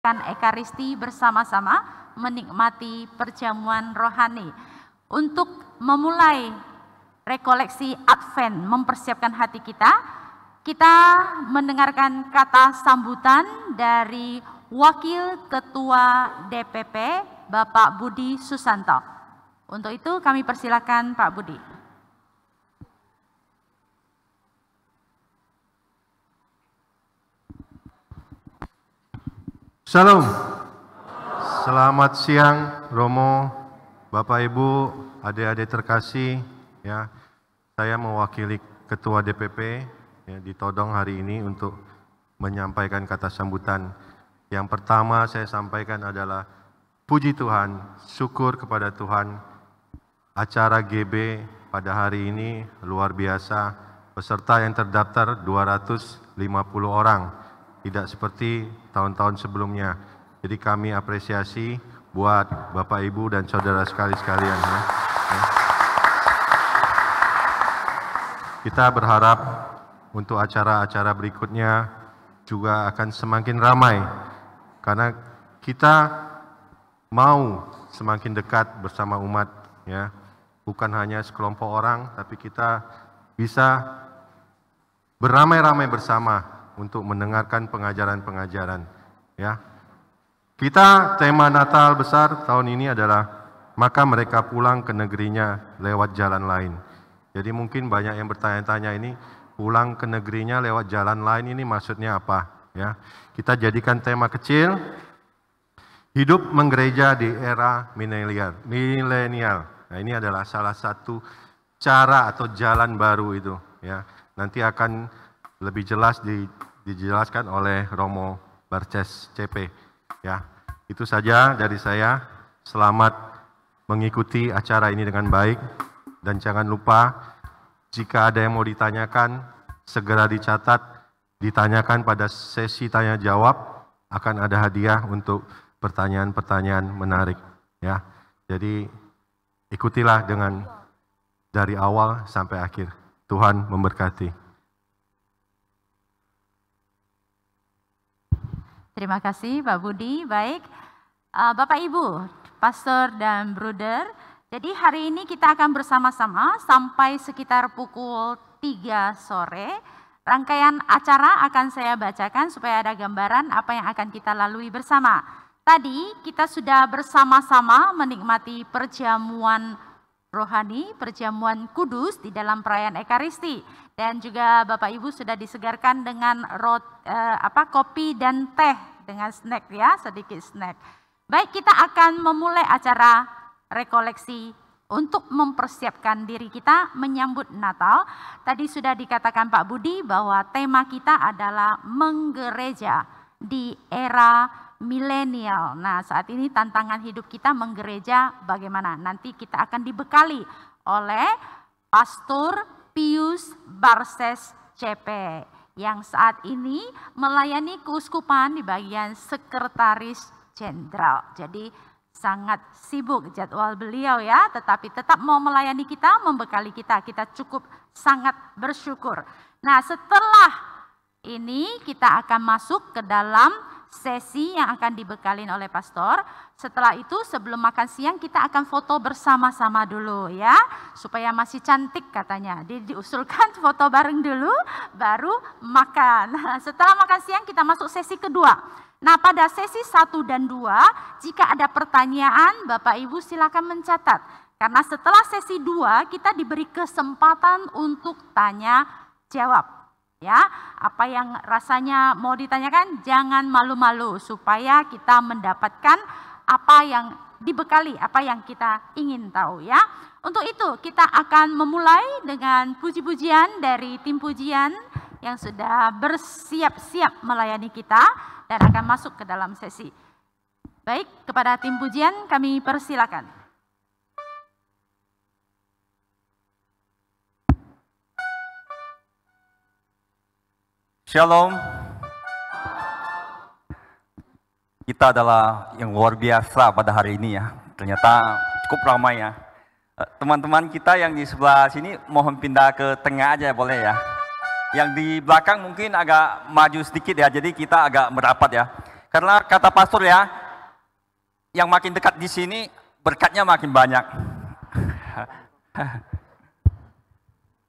mempersembahkan ekaristi bersama-sama menikmati perjamuan rohani. Untuk memulai rekoleksi Advent, mempersiapkan hati kita, kita mendengarkan kata sambutan dari Wakil Ketua DPP Bapak Budi Susanto. Untuk itu kami persilakan Pak Budi. Salam. Selamat siang Romo, Bapak Ibu, adik-adik terkasih. Ya, saya mewakili Ketua DPP ya, di Todong hari ini untuk menyampaikan kata sambutan. Yang pertama saya sampaikan adalah puji Tuhan, syukur kepada Tuhan. Acara GB pada hari ini luar biasa. Peserta yang terdaftar 250 orang. Tidak seperti tahun-tahun sebelumnya. Jadi kami apresiasi buat Bapak Ibu dan saudara sekalian. Ya. Kita berharap untuk acara-acara berikutnya juga akan semakin ramai. Karena kita mau semakin dekat bersama umat. Ya. Bukan hanya sekelompok orang, tapi kita bisa beramai-ramai bersama untuk mendengarkan pengajaran-pengajaran. Ya. Kita tema Natal besar tahun ini adalah maka mereka pulang ke negerinya lewat jalan lain. Jadi mungkin banyak yang bertanya-tanya ini pulang ke negerinya lewat jalan lain ini maksudnya apa? Ya. Kita jadikan tema kecil, hidup menggereja di era milenial. Nah, ini adalah salah satu cara atau jalan baru itu. Ya. Nanti akan lebih jelas dijelaskan oleh Romo Barces CP. Ya, itu saja dari saya. Selamat mengikuti acara ini dengan baik dan jangan lupa jika ada yang mau ditanyakan segera dicatat, ditanyakan pada sesi tanya jawab, akan ada hadiah untuk pertanyaan-pertanyaan menarik. Ya, jadi ikutilah dengan dari awal sampai akhir. Tuhan memberkati. Terima kasih Pak Budi. Baik, Bapak Ibu, Pastor dan Bruder, jadi hari ini kita akan bersama-sama sampai sekitar pukul 3 sore. Rangkaian acara akan saya bacakan supaya ada gambaran apa yang akan kita lalui bersama. Tadi kita sudah bersama-sama menikmati perjamuan rohani, perjamuan kudus di dalam perayaan Ekaristi. Dan juga Bapak Ibu sudah disegarkan dengan kopi dan teh dengan snack ya, sedikit snack. Baik, kita akan memulai acara rekoleksi untuk mempersiapkan diri kita menyambut Natal. Tadi sudah dikatakan Pak Budi bahwa tema kita adalah menggereja di era milenial. Nah, saat ini tantangan hidup kita menggereja bagaimana? Nanti kita akan dibekali oleh Pastor Pius Barces CP yang saat ini melayani keuskupan di bagian sekretaris jenderal. Jadi sangat sibuk jadwal beliau ya, tetapi tetap mau melayani kita, membekali kita. Kita cukup sangat bersyukur. Nah, setelah ini kita akan masuk ke dalam sesi yang akan dibekalin oleh pastor. Setelah itu sebelum makan siang kita akan foto bersama-sama dulu ya, supaya masih cantik katanya. Diusulkan foto bareng dulu baru makan. Setelah makan siang kita masuk sesi kedua. Nah, pada sesi 1 dan 2 jika ada pertanyaan Bapak Ibu silakan mencatat. Karena setelah sesi 2 kita diberi kesempatan untuk tanya jawab. Ya, apa yang rasanya mau ditanyakan jangan malu-malu supaya kita mendapatkan apa yang dibekali, apa yang kita ingin tahu ya. Untuk itu kita akan memulai dengan puji-pujian dari tim pujian yang sudah bersiap-siap melayani kita dan akan masuk ke dalam sesi. Baik, kepada tim pujian kami persilakan. Shalom. Kita adalah yang luar biasa pada hari ini ya. Ternyata cukup ramai ya. Teman-teman kita yang di sebelah sini mohon pindah ke tengah aja boleh ya. Yang di belakang mungkin agak maju sedikit ya. Jadi kita agak merapat ya. Karena kata pastor ya, yang makin dekat di sini berkatnya makin banyak.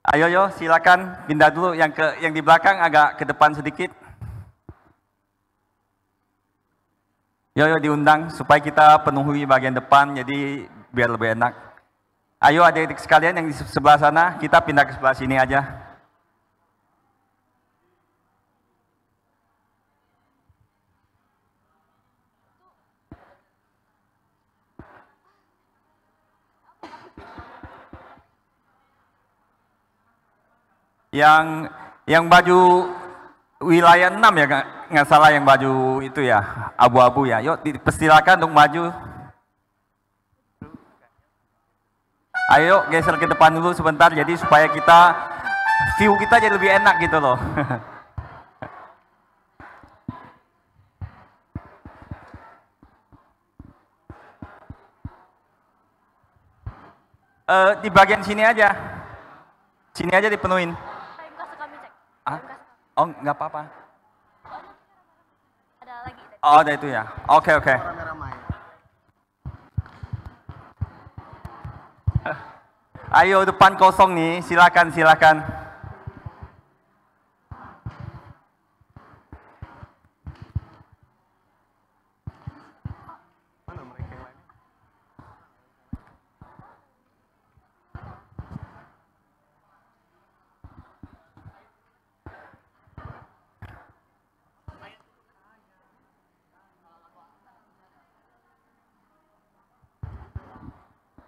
Ayo yo, silakan pindah dulu yang di belakang agak ke depan sedikit. Yo diundang supaya kita penuhi bagian depan jadi biar lebih enak. Ayo adik-adik sekalian yang di sebelah sana, kita pindah ke sebelah sini aja. Yang baju wilayah 6 ya, nggak salah yang baju itu ya, abu-abu ya. Yuk dipersilakan untuk maju. Ayo geser ke depan dulu sebentar, jadi supaya view kita jadi lebih enak gitu loh. Di bagian sini aja dipenuhin. Oh, nggak apa-apa. Ada lagi. Oh, ada itu ya. Oke. Ayo depan kosong nih, silakan.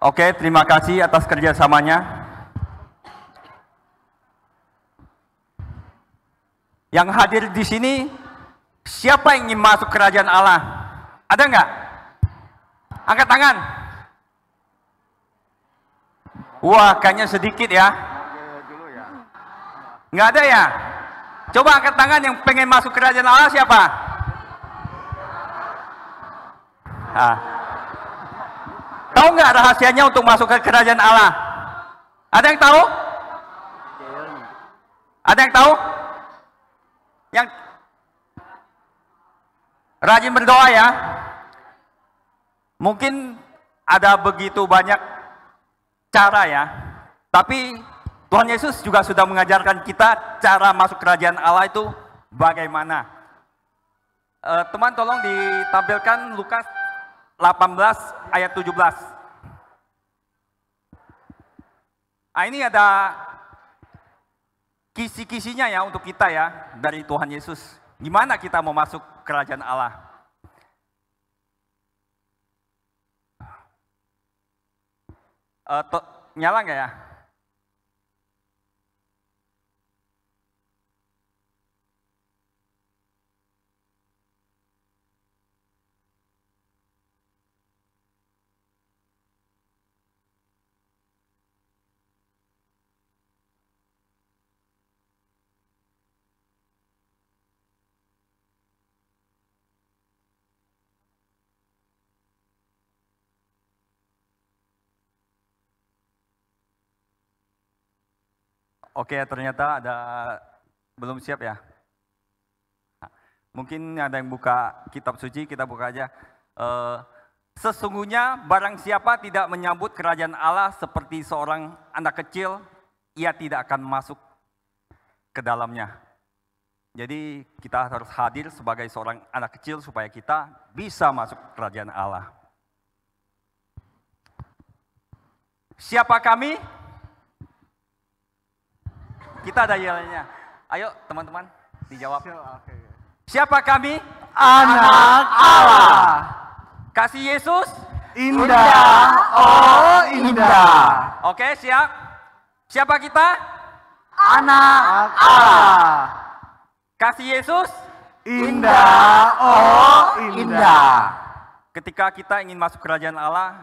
Oke, terima kasih atas kerjasamanya. Yang hadir di sini, siapa yang ingin masuk kerajaan Allah? Ada nggak? Angkat tangan. Wah, kayaknya sedikit ya. Nggak ada ya? Coba angkat tangan yang pengen masuk kerajaan Allah siapa? Tahu nggak rahasianya untuk masuk ke kerajaan Allah? Ada yang tahu? Ada yang tahu? Yang rajin berdoa ya. Mungkin ada begitu banyak cara ya. Tapi Tuhan Yesus juga sudah mengajarkan kita cara masuk kerajaan Allah itu bagaimana. Teman tolong ditampilkan Lukas 18 ayat 17. Nah, ini ada kisi-kisinya ya untuk kita ya dari Tuhan Yesus. Gimana kita mau masuk kerajaan Allah? Nyala nggak ya? Oke, ternyata belum siap ya. Mungkin ada yang buka kitab suci, kita buka aja. Sesungguhnya barang siapa tidak menyambut kerajaan Allah seperti seorang anak kecil, ia tidak akan masuk ke dalamnya. Jadi kita harus hadir sebagai seorang anak kecil supaya kita bisa masuk kerajaan Allah. Siapa kami? Kita ada yelnya. Ayo teman-teman dijawab. Siapa kami? Anak Allah. Kasih Yesus? Indah, oh indah. Oke, siap. Siapa kita? Anak Allah. Kasih Yesus? Indah, oh indah. Ketika kita ingin masuk kerajaan Allah,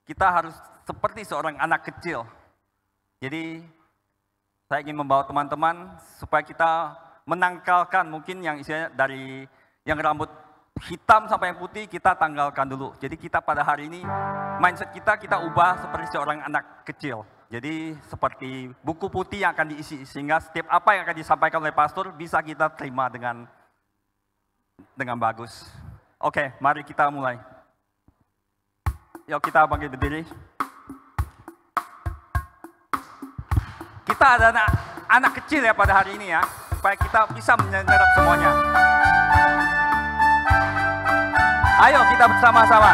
kita harus seperti seorang anak kecil. Jadi saya ingin membawa teman-teman supaya kita menangkalkan mungkin yang isinya dari yang rambut hitam sampai yang putih kita tanggalkan dulu. Jadi kita pada hari ini mindset kita ubah seperti seorang anak kecil. Jadi seperti buku putih yang akan diisi sehingga setiap apa yang akan disampaikan oleh pastor bisa kita terima dengan dengan bagus. Oke, mari kita mulai. Yuk kita bangkit berdiri. Kita ada anak kecil ya pada hari ini ya, supaya kita bisa menyerap semuanya. Ayo kita bersama-sama.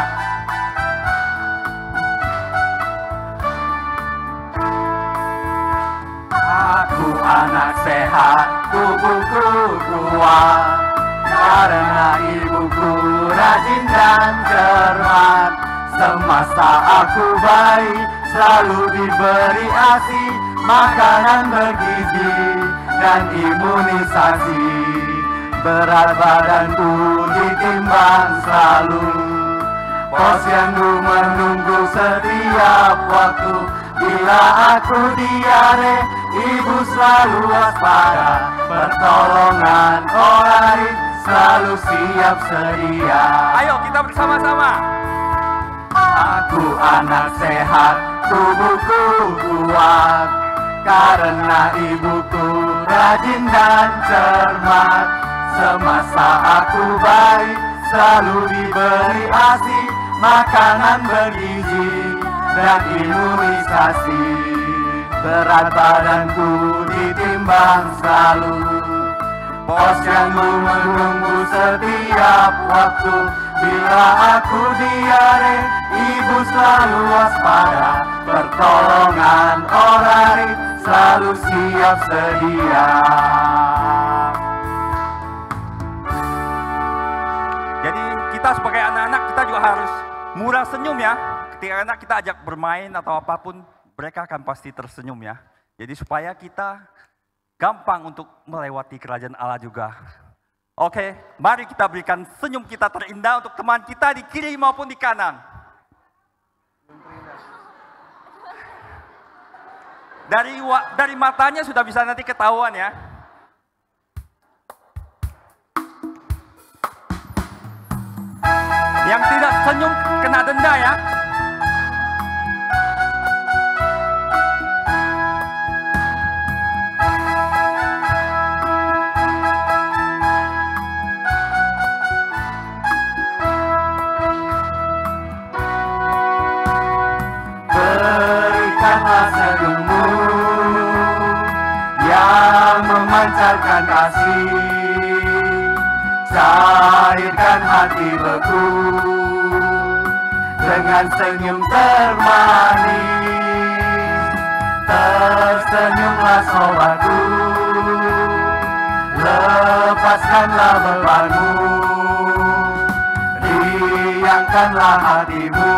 Aku anak sehat, tubuhku kuat, karena ibuku rajin dan cermat. Semasa aku bayi, selalu diberi ASI, makanan bergizi dan imunisasi. Berat badanku ditimbang selalu, posyandu menunggu setiap waktu. Bila aku diare, ibu selalu waspada, pertolongan orang selalu siap sedia. Ayo kita bersama-sama. Aku anak sehat, tubuhku kuat, karena ibuku rajin dan cermat. Semasa aku bayi, selalu diberi ASI, makanan bergizi dan imunisasi. Berat badanku ditimbang selalu, posyandu menunggu setiap waktu. Bila aku diare, ibu selalu waspada, pertolongan orang selalu siap sedia. Jadi kita sebagai anak-anak kita juga harus murah senyum ya. Ketika anak kita ajak bermain atau apapun, mereka akan pasti tersenyum ya. Jadi supaya kita gampang untuk melewati kerajaan Allah juga. Oke, mari kita berikan senyum kita terindah untuk teman kita di kiri maupun di kanan. Dari matanya sudah bisa nanti ketahuan ya. Yang tidak senyum kena denda ya. Berikanlah senyummu yang memancarkan kasih, cairkan hati beku dengan senyum termanis. Tersenyumlah sobatku, lepaskanlah bebanmu, riangkanlah hatimu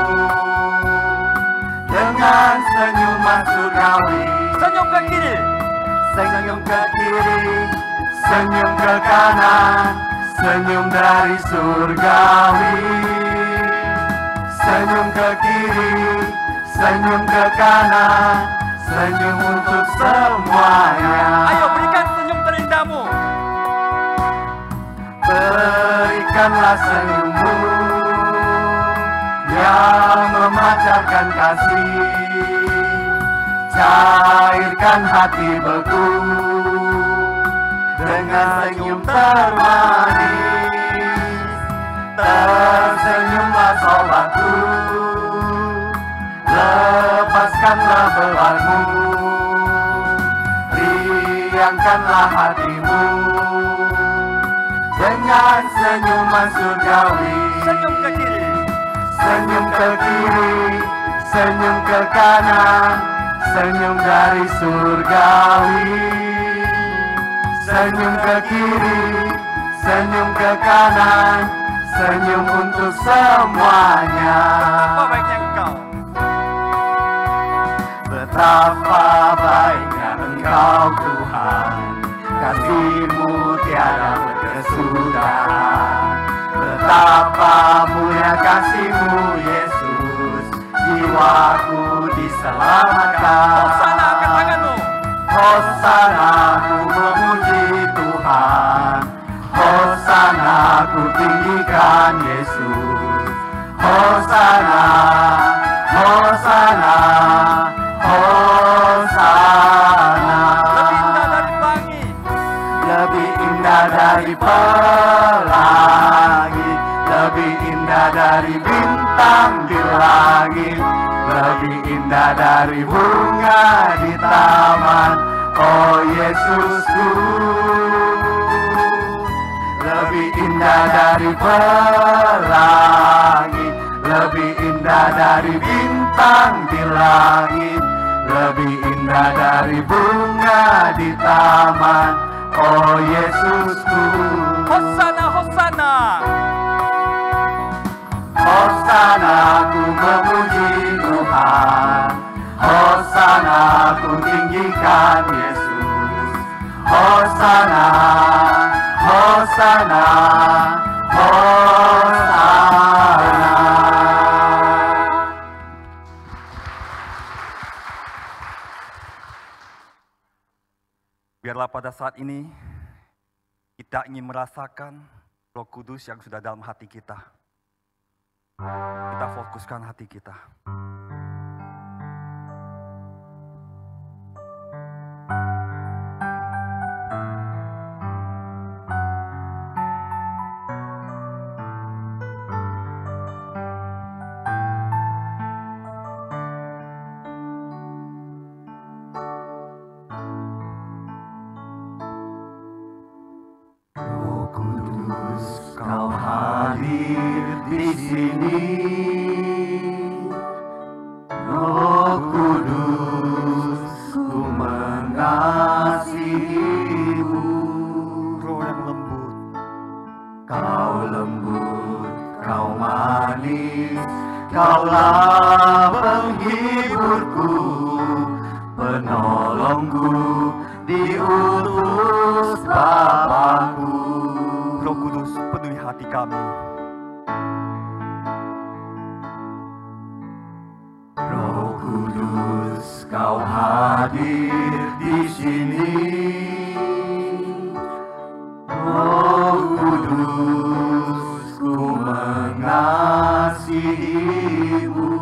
dengan senyuman surgawi. Senyum ke kiri, Senyum ke kiri, senyum ke kanan, senyum dari surgawi. Senyum ke kiri, senyum ke kanan, senyum untuk semuanya. ayo berikan senyum terindahmu. Berikanlah senyummu yang memancarkan kasih, cairkan hati beku dengan senyum termanis. Tersenyumlah sobatku, lepaskanlah bebanmu, riangkanlah hatimu dengan senyuman surgawi. Senyum ke kiri, Senyum ke kiri, senyum ke kanan, senyum dari surgawi. Senyum ke kiri, senyum ke kanan, senyum untuk semuanya. apa baiknya engkau? Betapa baiknya Engkau Tuhan, kasih-Mu tiada berkesudahan. Betapa mulia kasih-Mu Yesus, jiwaku diselamatkan. Hosana, angkat tanganmu. Hosana, ku memuji Tuhan. Hosana, ku tinggikan Yesus. Hosana, Hosana, Hosana. Lebih indah dari pelangi, Lebih indah dari pelangi, indah dari bintang di langit, lebih indah dari bunga di taman. Oh Yesusku, lebih indah dari pelangi, lebih indah dari bintang di langit, lebih indah dari bunga di taman. Oh Yesusku, Hosana, Hosana. Hosana, ku memuji Tuhan. Hosana, ku tinggikan Yesus. Hosana, Hosana, Hosana. Biarlah pada saat ini kita ingin merasakan Roh Kudus yang sudah dalam hati kita. Kita fokuskan hati kita. Roh Kudus, kau hadir di sini. Roh Kudus, ku mengasihimu. Roh yang lembut, Kau lembut, kau manis, kaulah penghiburku, penolongku, diutus Bapakku. Roh Kudus penuhi hati kami. Roh Kudus, kau hadir di sini. Roh Kudus, ku mengasihimu.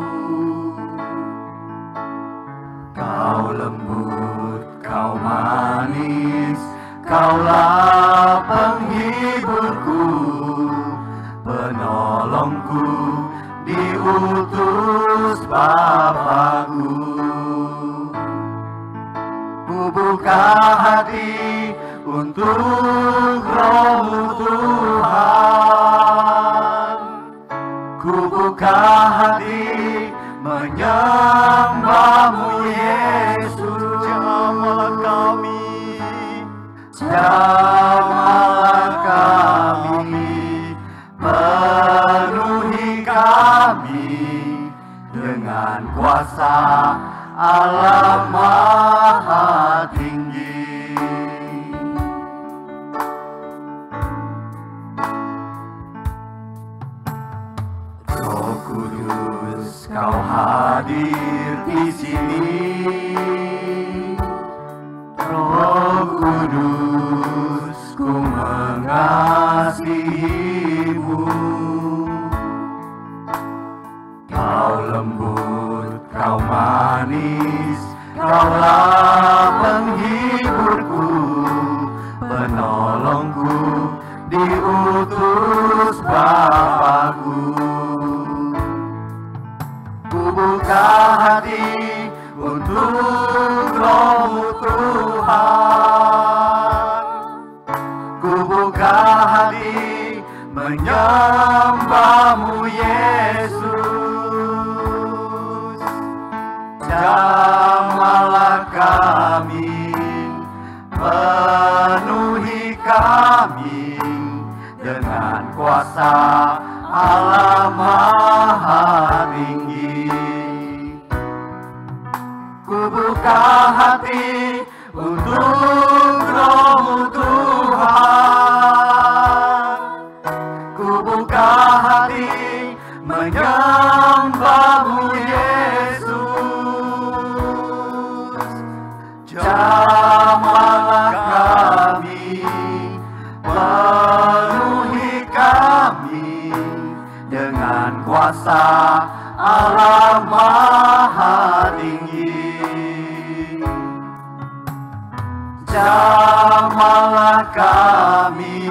Kau lembut, kau manis, kaulah penghiburku, penolongku, diutus Bapakku. Ku buka hati untuk Roh-Mu Tuhan. Ku buka hati menyembah-Mu Yesus. Jamahlah kami. Jamahlah kami, penuhi kami dengan kuasa Allah Maha Tinggi. Roh Kudus, kau hadir di sini. Roh Kudus, ku mengasihimu. Kau lembut, kau manis, kaulah penghiburku, penolongku, diutus Bapakku. Ku buka hati untuk Roh-Mu Tuhan. Ku buka hati menyembah-Mu Yesus. Jamahlah kami, penuhi kami dengan kuasa Allah Maha Tinggi. Ku buka hati untuk Roh-Mu Tuhan. Ku buka hati menyembah-Mu Yesus. Jamahlah kami, penuhi kami dengan kuasa Allah Maha Tinggi. Jamahlah kami,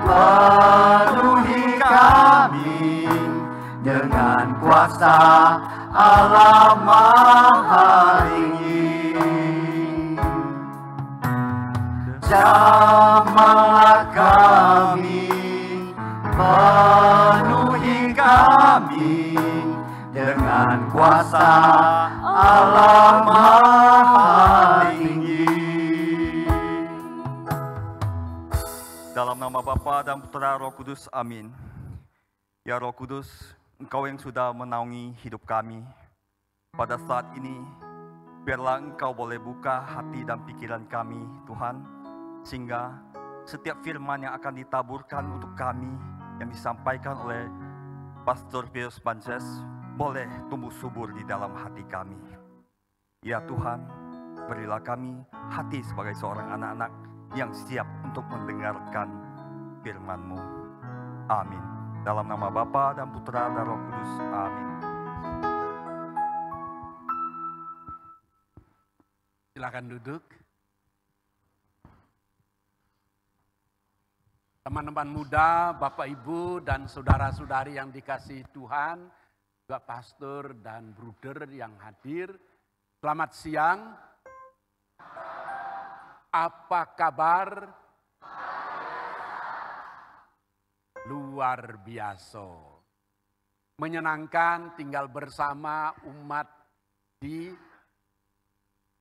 penuhi kami kuasa Allah Maha Tinggi. Jamahlah kami, penuhi kami dengan kuasa Allah Maha Tinggi. Dalam nama Bapa dan Putra Roh Kudus, amin. Ya Roh Kudus, Engkau yang sudah menaungi hidup kami. Pada saat ini, biarlah Engkau boleh buka hati dan pikiran kami, Tuhan, sehingga setiap firman yang akan ditaburkan untuk kami, yang disampaikan oleh Pastor Pius Banses, boleh tumbuh subur di dalam hati kami. Ya Tuhan, berilah kami hati sebagai seorang anak-anak yang siap untuk mendengarkan firman-Mu. Amin. Dalam nama Bapa dan Putra dan Roh Kudus. Amin. Silakan duduk. Teman-teman muda, Bapak Ibu dan saudara-saudari yang dikasihi Tuhan, juga pastor dan bruder yang hadir. Selamat siang. Apa kabar? Luar biasa. Menyenangkan tinggal bersama umat di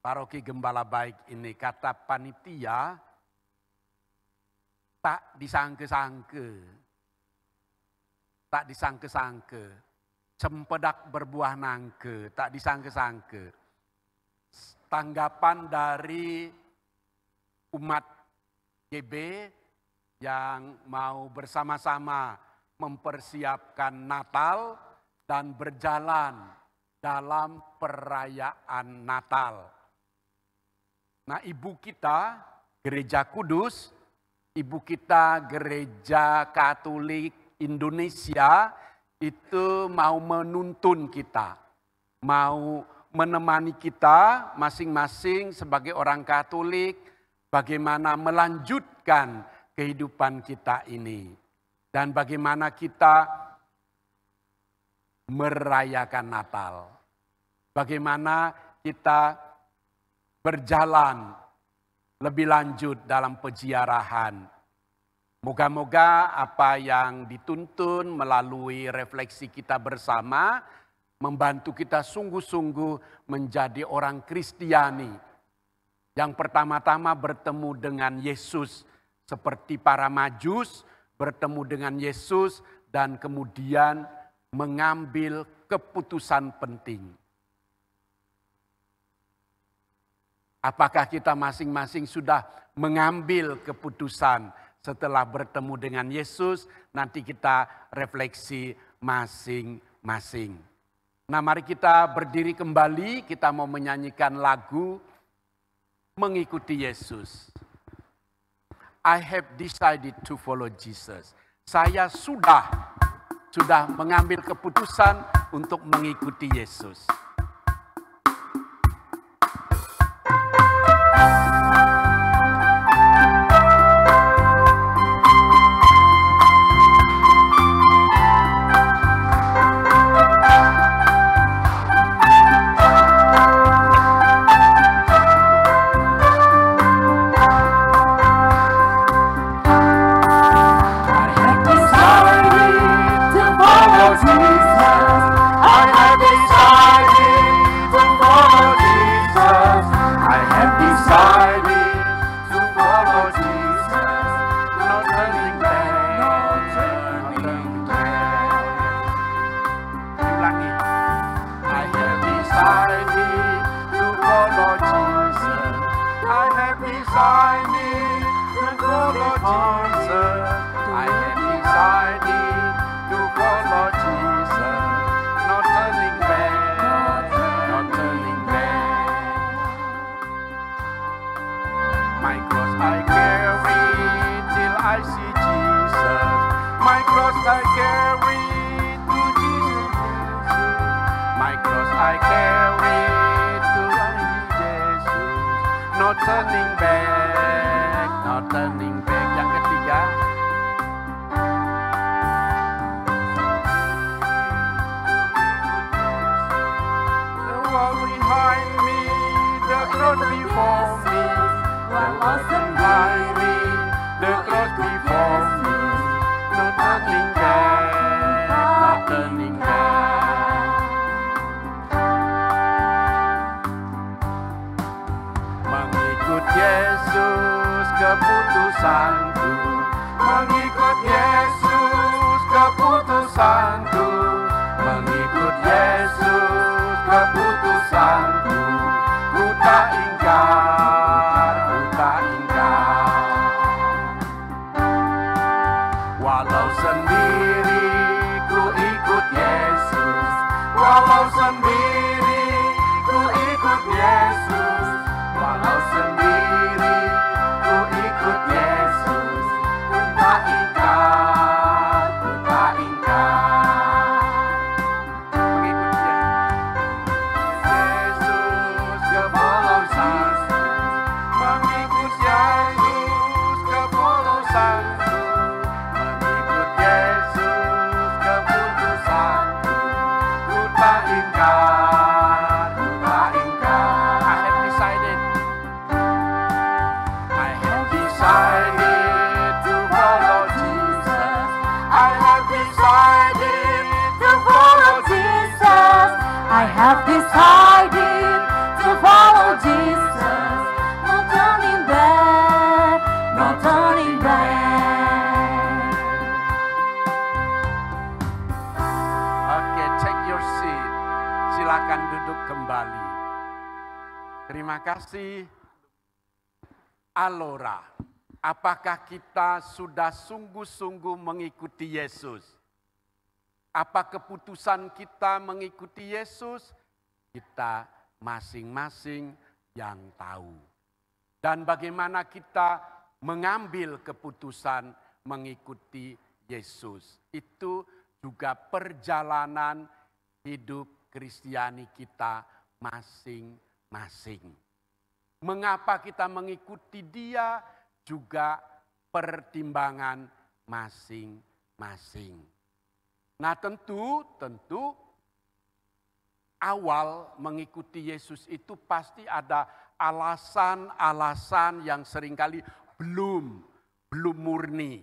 Paroki Gembala Baik ini. Kata panitia, tak disangka-sangka. Tak disangka-sangka. Cempedak berbuah nangka, tak disangka-sangka. Tanggapan dari umat GB yang mau bersama-sama mempersiapkan Natal dan berjalan dalam perayaan Natal. Nah, ibu kita Gereja Kudus, ibu kita Gereja Katolik Indonesia itu mau menuntun kita, mau menemani kita masing-masing sebagai orang Katolik, bagaimana melanjutkan kehidupan kita ini. Dan bagaimana kita merayakan Natal. Bagaimana kita berjalan lebih lanjut dalam peziarahan. Moga-moga apa yang dituntun melalui refleksi kita bersama membantu kita sungguh-sungguh menjadi orang Kristiani. Yang pertama-tama bertemu dengan Yesus seperti para Majus, bertemu dengan Yesus dan kemudian mengambil keputusan penting. Apakah kita masing-masing sudah mengambil keputusan setelah bertemu dengan Yesus? Nanti kita refleksi masing-masing. Nah, mari kita berdiri kembali, kita mau menyanyikan lagu Mengikuti Yesus. I have decided to follow Jesus. Saya sudah mengambil keputusan untuk mengikuti Yesus. keputusanku, mengikut Yesus keputusanku, mengikut Yesus keputusanku, ku tak ingkar, ku tak ingkar. Walau sendiri ku ikut Yesus, walau sendiri ku ikut Yesus, walau sendiri ku ikut Yesus, ku tak ingkar, ku tak ingkar. Mengikut Yesus, go follow Jesus, mengikut Yesus keputusanku, mengikut Yesus keputusanku, ku tak ingkar, ku tak ingkar. I have decided to follow Jesus. I have decided to follow Jesus. I have decided to follow Jesus. No turning back, no turning back. Oke, take your seat. Silakan duduk kembali. Terima kasih. Alora, apakah kita sudah sungguh-sungguh mengikuti Yesus? Apa keputusan kita mengikuti Yesus? Kita masing-masing yang tahu. Dan bagaimana kita mengambil keputusan mengikuti Yesus. Itu juga perjalanan hidup Kristiani kita masing-masing. Mengapa kita mengikuti Dia juga pertimbangan masing-masing. Nah tentu awal mengikuti Yesus itu pasti ada alasan-alasan yang seringkali belum murni.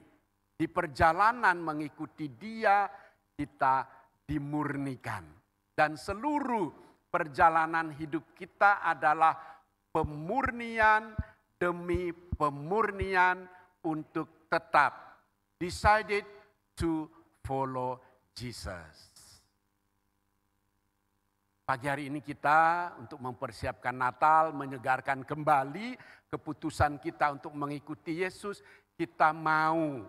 Di perjalanan mengikuti Dia kita dimurnikan. Dan seluruh perjalanan hidup kita adalah pemurnian demi pemurnian untuk tetap decided to follow Jesus. Pagi hari ini kita untuk mempersiapkan Natal, menyegarkan kembali keputusan kita untuk mengikuti Yesus, kita mau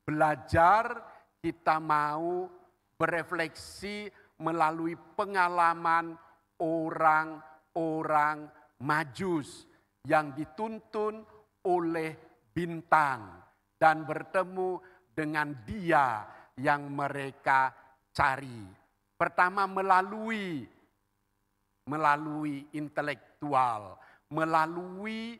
belajar, kita mau berefleksi melalui pengalaman orang-orang Majus yang dituntun oleh bintang dan bertemu dengan Dia yang mereka cari. Pertama melalui intelektual, melalui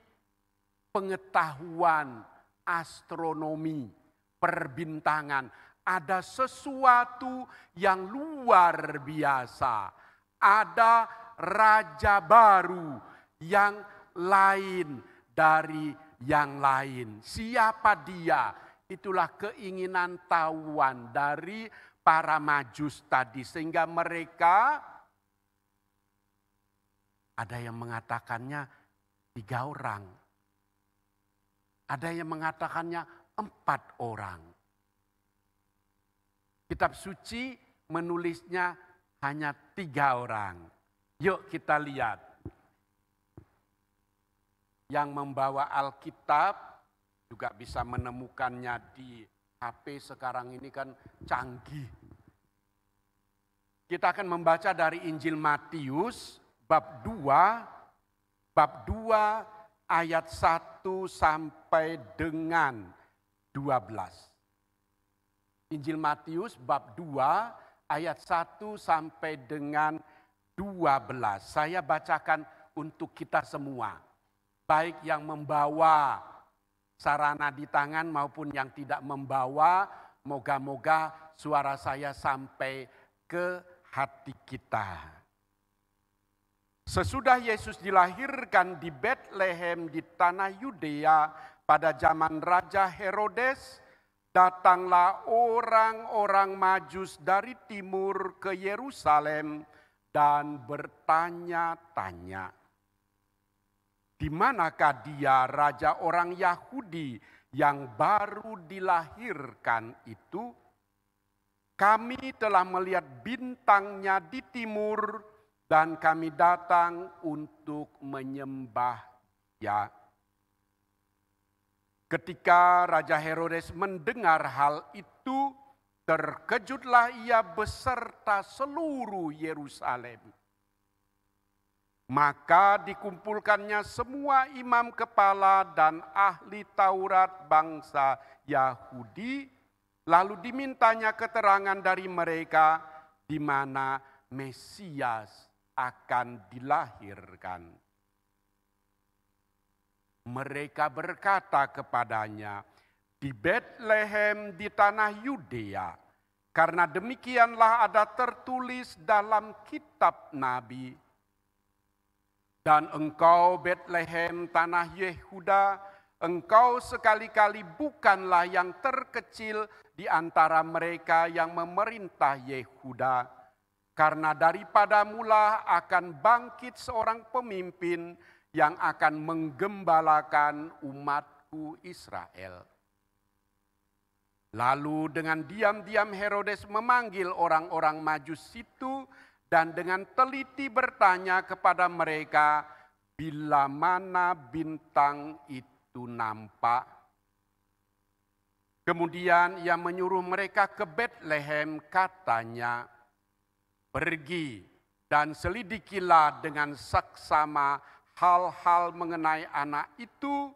pengetahuan astronomi, perbintangan. Ada sesuatu yang luar biasa. Ada raja baru yang lain dari yang lain. Siapa Dia? Itulah keinginan tahuan dari para Majus tadi. Sehingga mereka, ada yang mengatakannya 3 orang. Ada yang mengatakannya 4 orang. Kitab suci menulisnya hanya 3 orang. Yuk kita lihat. Yang membawa Alkitab juga bisa menemukannya di HP sekarang ini kan canggih. Kita akan membaca dari Injil Matius bab 2 ayat 1 sampai dengan 12. Injil Matius bab 2 ayat 1 sampai dengan 12. Saya bacakan untuk kita semua. Baik yang membawa sarana di tangan maupun yang tidak membawa, moga-moga suara saya sampai ke hati kita. Sesudah Yesus dilahirkan di Betlehem di tanah Yudea pada zaman Raja Herodes, datanglah orang-orang Majus dari timur ke Yerusalem dan bertanya-tanya, di manakah Dia raja orang Yahudi yang baru dilahirkan itu, kami telah melihat bintangnya di timur dan kami datang untuk menyembah Dia. Ketika Raja Herodes mendengar hal itu, terkejutlah ia beserta seluruh Yerusalem. Maka dikumpulkannya semua imam kepala dan ahli Taurat bangsa Yahudi, lalu dimintanya keterangan dari mereka di mana Mesias akan dilahirkan. Mereka berkata kepadanya, di Betlehem di tanah Yudea, karena demikianlah ada tertulis dalam kitab Nabi. Dan engkau Betlehem tanah Yehuda, engkau sekali-kali bukanlah yang terkecil di antara mereka yang memerintah Yehuda, karena daripada mula akan bangkit seorang pemimpin yang akan menggembalakan umatku Israel. Lalu dengan diam-diam Herodes memanggil orang-orang Majus itu dan dengan teliti bertanya kepada mereka bila mana bintang itu nampak. Kemudian ia menyuruh mereka ke Betlehem, katanya, pergi dan selidikilah dengan saksama hal-hal mengenai anak itu,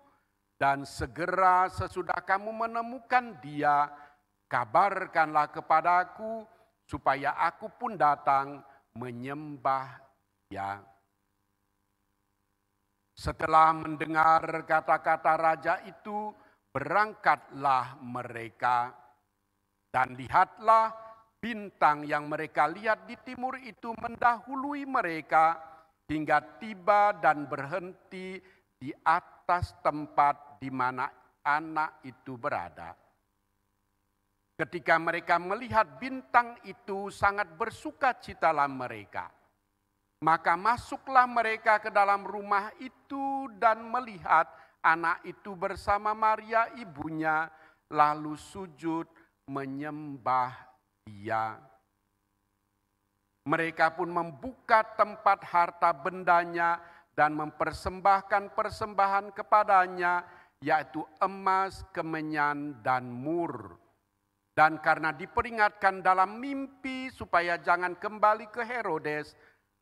dan segera sesudah kamu menemukan dia, kabarkanlah kepadaku supaya aku pun datang menyembah dia. Setelah mendengar kata-kata raja itu, berangkatlah mereka, dan lihatlah bintang yang mereka lihat di timur itu mendahului mereka hingga tiba dan berhenti di atas tempat di mana anak itu berada. Ketika mereka melihat bintang itu, sangat bersukacitalah mereka. Maka masuklah mereka ke dalam rumah itu dan melihat anak itu bersama Maria ibunya, lalu sujud menyembah dia. Mereka pun membuka tempat harta bendanya dan mempersembahkan persembahan kepadanya, yaitu emas, kemenyan, dan mur. Dan karena diperingatkan dalam mimpi supaya jangan kembali ke Herodes,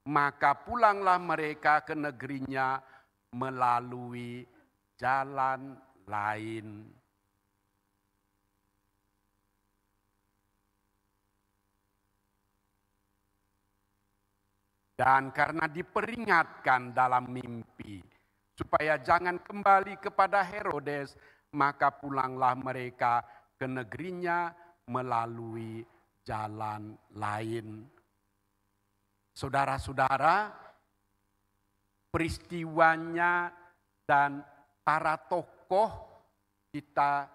maka pulanglah mereka ke negerinya melalui jalan lain. Dan karena diperingatkan dalam mimpi supaya jangan kembali kepada Herodes, maka pulanglah mereka ke negerinya melalui jalan lain. Saudara-saudara, peristiwanya dan para tokoh kita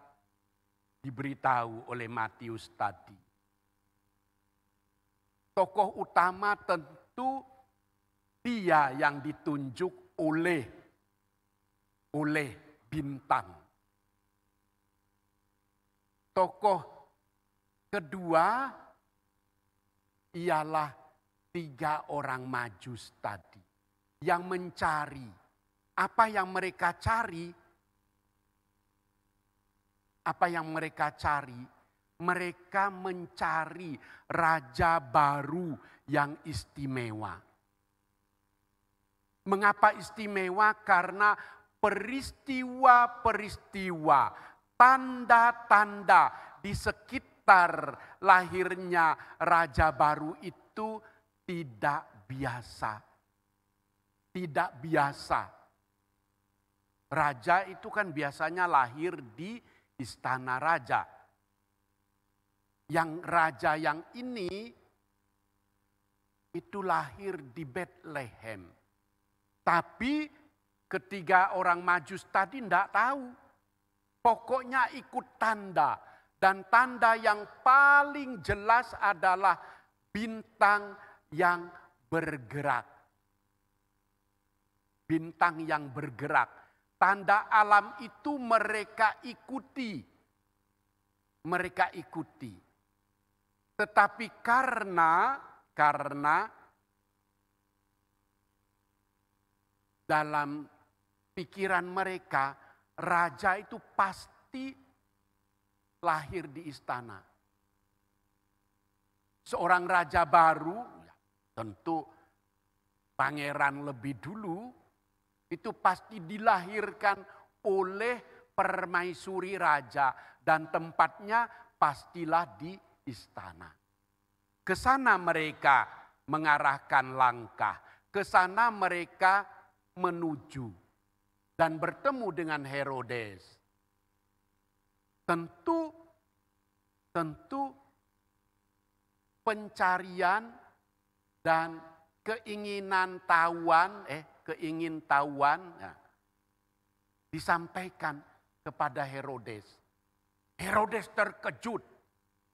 diberitahu oleh Matius tadi. Tokoh utama tentu dia yang ditunjuk oleh bintang. Tokoh kedua ialah 3 orang Majus tadi yang mencari. Apa yang mereka cari? Apa yang mereka cari? Mereka mencari raja baru yang istimewa. Mengapa istimewa? Karena peristiwa-peristiwa, tanda-tanda di sekitar lahirnya raja baru itu tidak biasa. Tidak biasa. Raja itu kan biasanya lahir di istana raja. Yang raja yang ini itu lahir di Betlehem. Tapi ketiga orang Majus tadi tidak tahu. Pokoknya ikut tanda. Dan tanda yang paling jelas adalah bintang yang bergerak. Bintang yang bergerak. Tanda alam itu mereka ikuti. Mereka ikuti. Tetapi karena dalam pikiran mereka, raja itu pasti lahir di istana. Seorang raja baru, ya, tentu pangeran lebih dulu, itu pasti dilahirkan oleh permaisuri raja. Dan tempatnya pastilah di istana. Ke sana mereka mengarahkan langkah. Ke sana mereka menuju. Dan bertemu dengan Herodes. Tentu pencarian dan keingintahuan ya, disampaikan kepada Herodes. Herodes terkejut.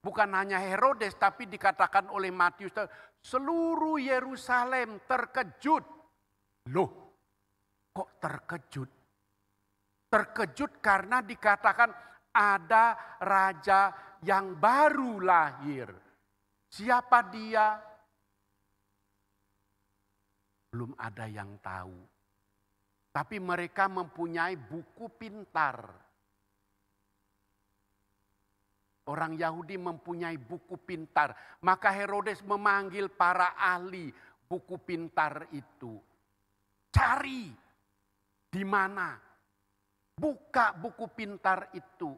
Bukan hanya Herodes, tapi dikatakan oleh Matius, seluruh Yerusalem terkejut. Loh, kok terkejut? Terkejut karena dikatakan ada raja yang baru lahir. Siapa dia? Belum ada yang tahu. Tapi mereka mempunyai buku pintar. Orang Yahudi mempunyai buku pintar. Maka Herodes memanggil para ahli buku pintar itu. Cari di mana. Buka buku pintar itu.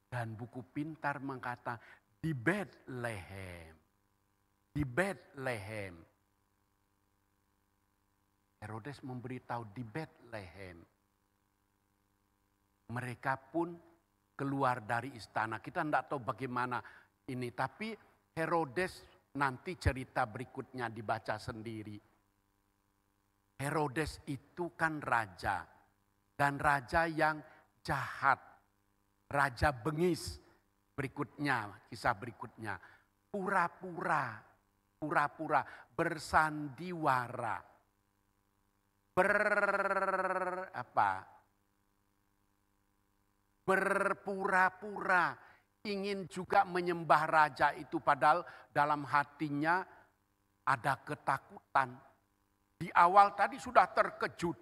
Dan buku pintar mengatakan di Bethlehem. Di Bethlehem. Herodes memberitahu di Bethlehem. Mereka pun keluar dari istana. Kita tidak tahu bagaimana ini. Tapi Herodes nanti cerita berikutnya dibaca sendiri. Herodes itu kan raja. Dan raja yang jahat. Raja bengis. Berikutnya, kisah berikutnya. Pura-pura bersandiwara. Berpura-pura ingin juga menyembah raja itu, padahal dalam hatinya ada ketakutan. Di awal tadi sudah terkejut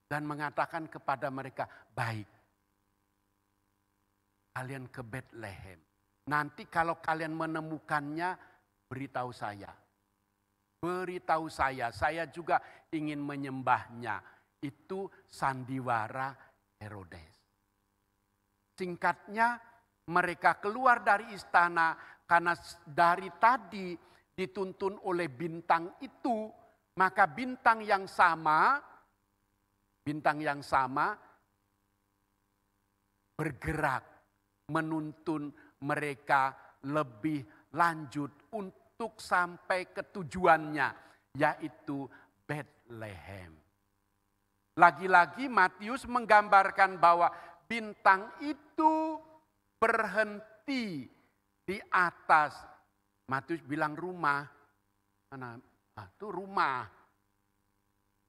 dan mengatakan kepada mereka, baik, kalian ke Bethlehem. Nanti kalau kalian menemukannya, beritahu saya. Beritahu saya juga ingin menyembahnya. Itu sandiwara Herodes. Singkatnya, mereka keluar dari istana karena dari tadi dituntun oleh bintang itu, maka bintang yang sama bergerak menuntun mereka lebih lanjut untuk sampai ke tujuannya, yaitu Bethlehem. Lagi-lagi Matius menggambarkan bahwa bintang itu berhenti di atas. Matius bilang rumah. Mana? Itu rumah.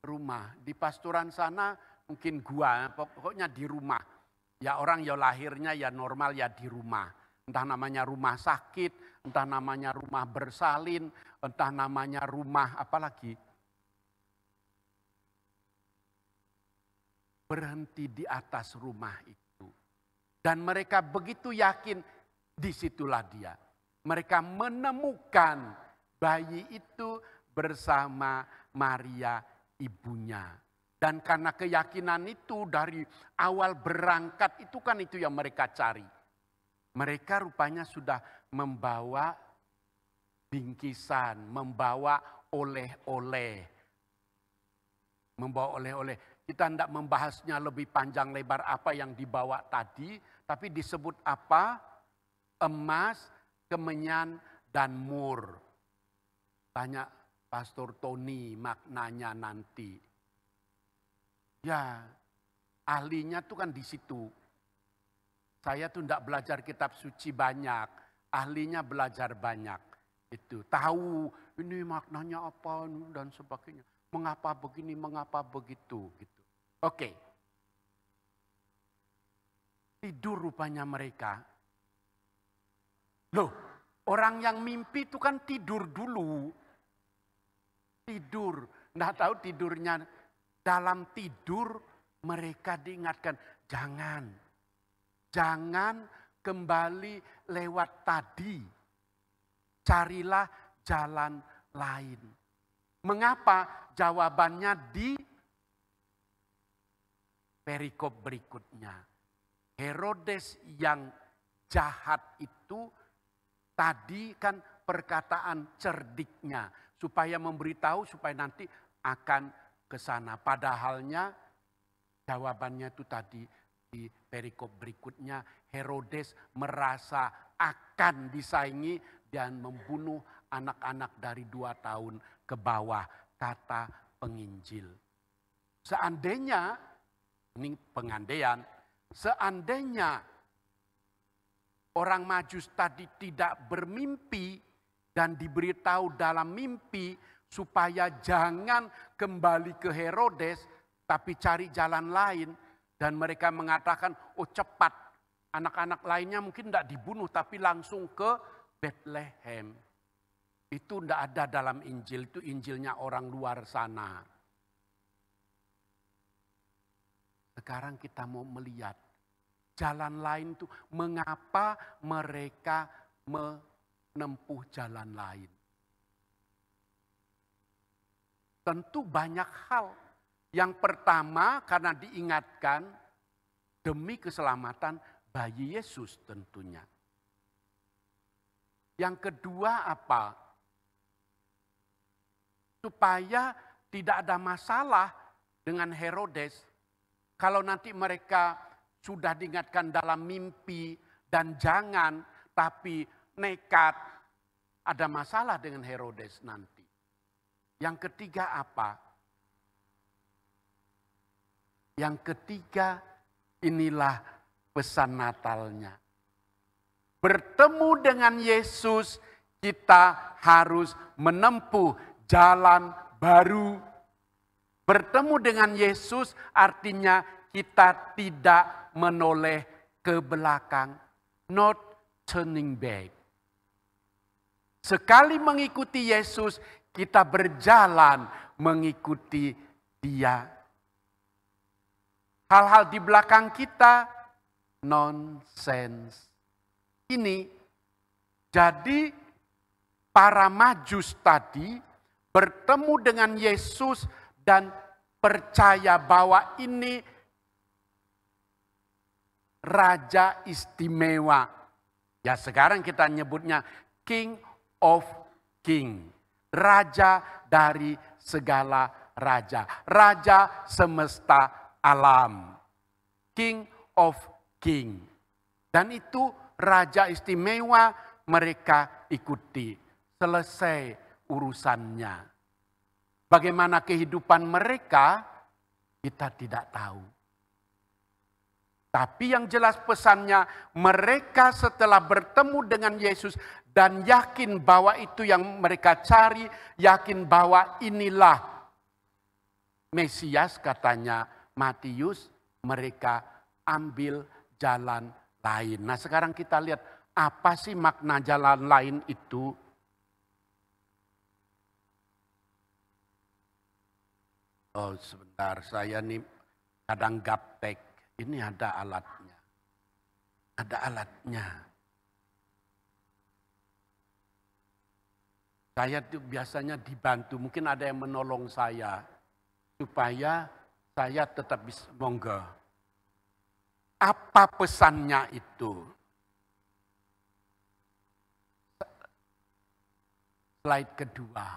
Rumah. Di pastoran sana mungkin gua, pokoknya di rumah. Ya orang ya lahirnya ya normal ya di rumah. Entah namanya rumah sakit, entah namanya rumah bersalin, entah namanya rumah apa lagi. Berhenti di atas rumah itu. Dan mereka begitu yakin, disitulah dia. Mereka menemukan bayi itu bersama Maria ibunya. Dan karena keyakinan itu dari awal berangkat itu kan itu yang mereka cari. Mereka rupanya sudah membawa bingkisan, membawa oleh-oleh. Membawa oleh-oleh. Kita tidak membahasnya lebih panjang lebar apa yang dibawa tadi. Tapi disebut apa? Emas, kemenyan, dan mur. Tanya Pastor Tony maknanya nanti. Ya, ahlinya tuh kan di situ. Saya tuh tidak belajar kitab suci banyak. Ahlinya belajar banyak. Itu tahu ini maknanya apa dan sebagainya. mengapa begini, mengapa begitu. Gitu. Oke. Tidur rupanya mereka. Loh, orang yang mimpi itu kan tidur dulu. Tidur. Nggak tahu tidurnya. Dalam tidur mereka diingatkan, jangan kembali lewat tadi. Carilah jalan lain. Mengapa? Jawabannya di perikop berikutnya. Herodes yang jahat itu tadi kan perkataan cerdiknya. Supaya memberitahu, supaya nanti akan ke sana. Padahalnya jawabannya itu tadi di perikop berikutnya. Herodes merasa akan disaingi dan membunuh anak-anak dari 2 tahun ke bawah, kata penginjil. Seandainya, ini pengandaian, seandainya orang Majus tadi tidak bermimpi dan diberitahu dalam mimpi supaya jangan kembali ke Herodes, tapi cari jalan lain. Dan mereka mengatakan, oh cepat, anak-anak lainnya mungkin tidak dibunuh, tapi langsung ke Bethlehem. Itu tidak ada dalam Injil, itu Injilnya orang luar sana. Sekarang kita mau melihat jalan lain itu, mengapa mereka menempuh jalan lain. Tentu banyak hal. Yang pertama karena diingatkan demi keselamatan bayi Yesus tentunya. Yang kedua apa? Supaya tidak ada masalah dengan Herodes. Kalau nanti mereka sudah diingatkan dalam mimpi dan jangan, tapi nekat, ada masalah dengan Herodes nanti. Yang ketiga apa? Yang ketiga inilah pesan Natalnya. Bertemu dengan Yesus kita harus menempuh jalan baru. Bertemu dengan Yesus artinya kita tidak menoleh ke belakang. Not turning back. Sekali mengikuti Yesus, kita berjalan mengikuti Dia. Hal-hal di belakang kita nonsense. Ini jadi para Majus tadi bertemu dengan Yesus dan percaya bahwa ini Raja istimewa. Ya sekarang kita nyebutnya King of King. Raja dari segala raja. Raja semesta alam. King of King. Dan itu raja istimewa mereka ikuti. Selesai urusannya. Bagaimana kehidupan mereka kita tidak tahu. Tapi yang jelas pesannya mereka setelah bertemu dengan Yesus dan yakin bahwa itu yang mereka cari, yakin bahwa inilah Mesias katanya Matius, mereka ambil jalan lain. Nah sekarang kita lihat apa sih makna jalan lain itu. Oh sebentar, saya nih kadang gaptek. Ini ada alatnya. Ada alatnya. Saya tuh biasanya dibantu, mungkin ada yang menolong saya. Supaya saya tetap bisa monggo. Apa pesannya itu? Slide kedua.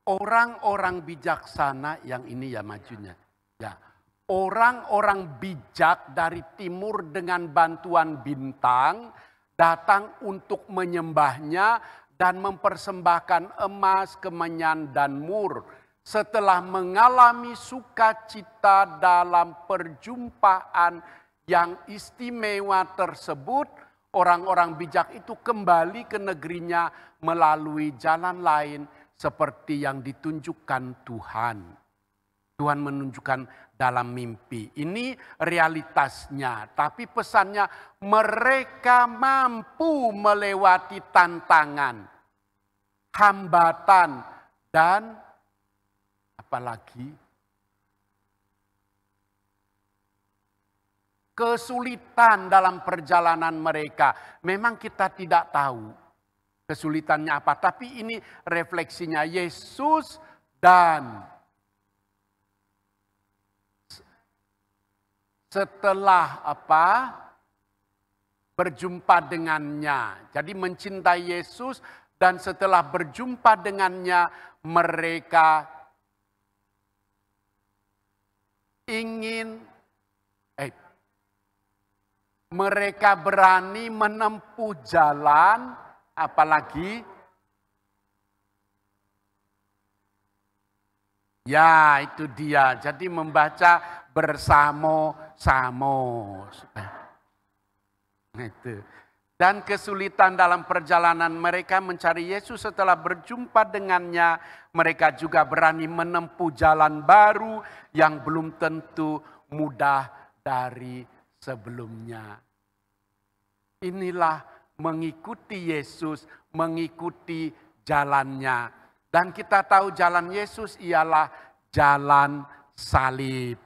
Orang-orang bijaksana yang ini ya majunya. Ya, orang-orang bijak dari timur dengan bantuan bintang datang untuk menyembahnya dan mempersembahkan emas, kemenyan dan mur. Setelah mengalami sukacita dalam perjumpaan yang istimewa tersebut, orang-orang bijak itu kembali ke negerinya melalui jalan lain seperti yang ditunjukkan Tuhan. Tuhan menunjukkan dalam mimpi. Ini realitasnya, tapi pesannya mereka mampu melewati tantangan, hambatan, dan apalagi kesulitan dalam perjalanan mereka. Memang kita tidak tahu kesulitannya apa, tapi ini refleksinya Yesus dan setelah berjumpa dengannya. Jadi mencintai Yesus dan setelah berjumpa dengannya mereka mereka berani menempuh jalan, apalagi ya itu dia. Jadi membaca bersama-sama. Itu. Dan kesulitan dalam perjalanan mereka mencari Yesus setelah berjumpa dengannya, mereka juga berani menempuh jalan baru yang belum tentu mudah dari sebelumnya. Inilah mengikuti Yesus, mengikuti jalannya. Dan kita tahu jalan Yesus ialah jalan salib.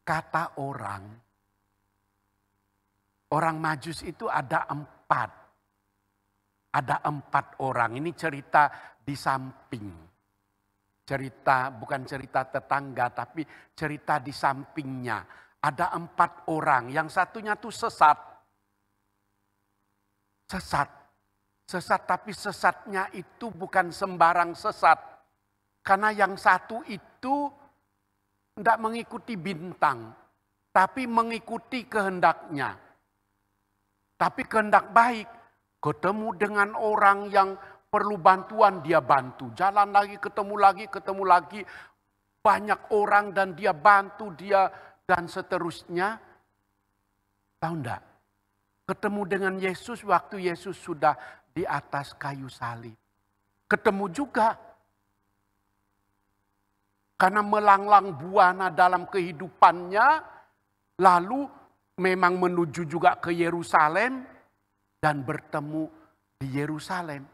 Kata orang Majus itu ada 4. Ada 4 orang. Ini cerita di samping. Bukan cerita tetangga, tapi cerita di sampingnya. Ada 4 orang. Yang satunya tuh sesat. Sesat, tapi sesatnya itu bukan sembarang sesat. Karena yang satu itu tidak mengikuti bintang, tapi mengikuti kehendaknya. Tapi kehendak baik, ketemu dengan orang yang perlu bantuan, dia bantu. Jalan lagi, ketemu lagi. Banyak orang dan dia bantu dia dan seterusnya. Tahu enggak? Ketemu dengan Yesus waktu Yesus sudah di atas kayu salib. Ketemu juga. Karena melanglang buana dalam kehidupannya. Lalu memang menuju juga ke Yerusalem. Dan bertemu di Yerusalem.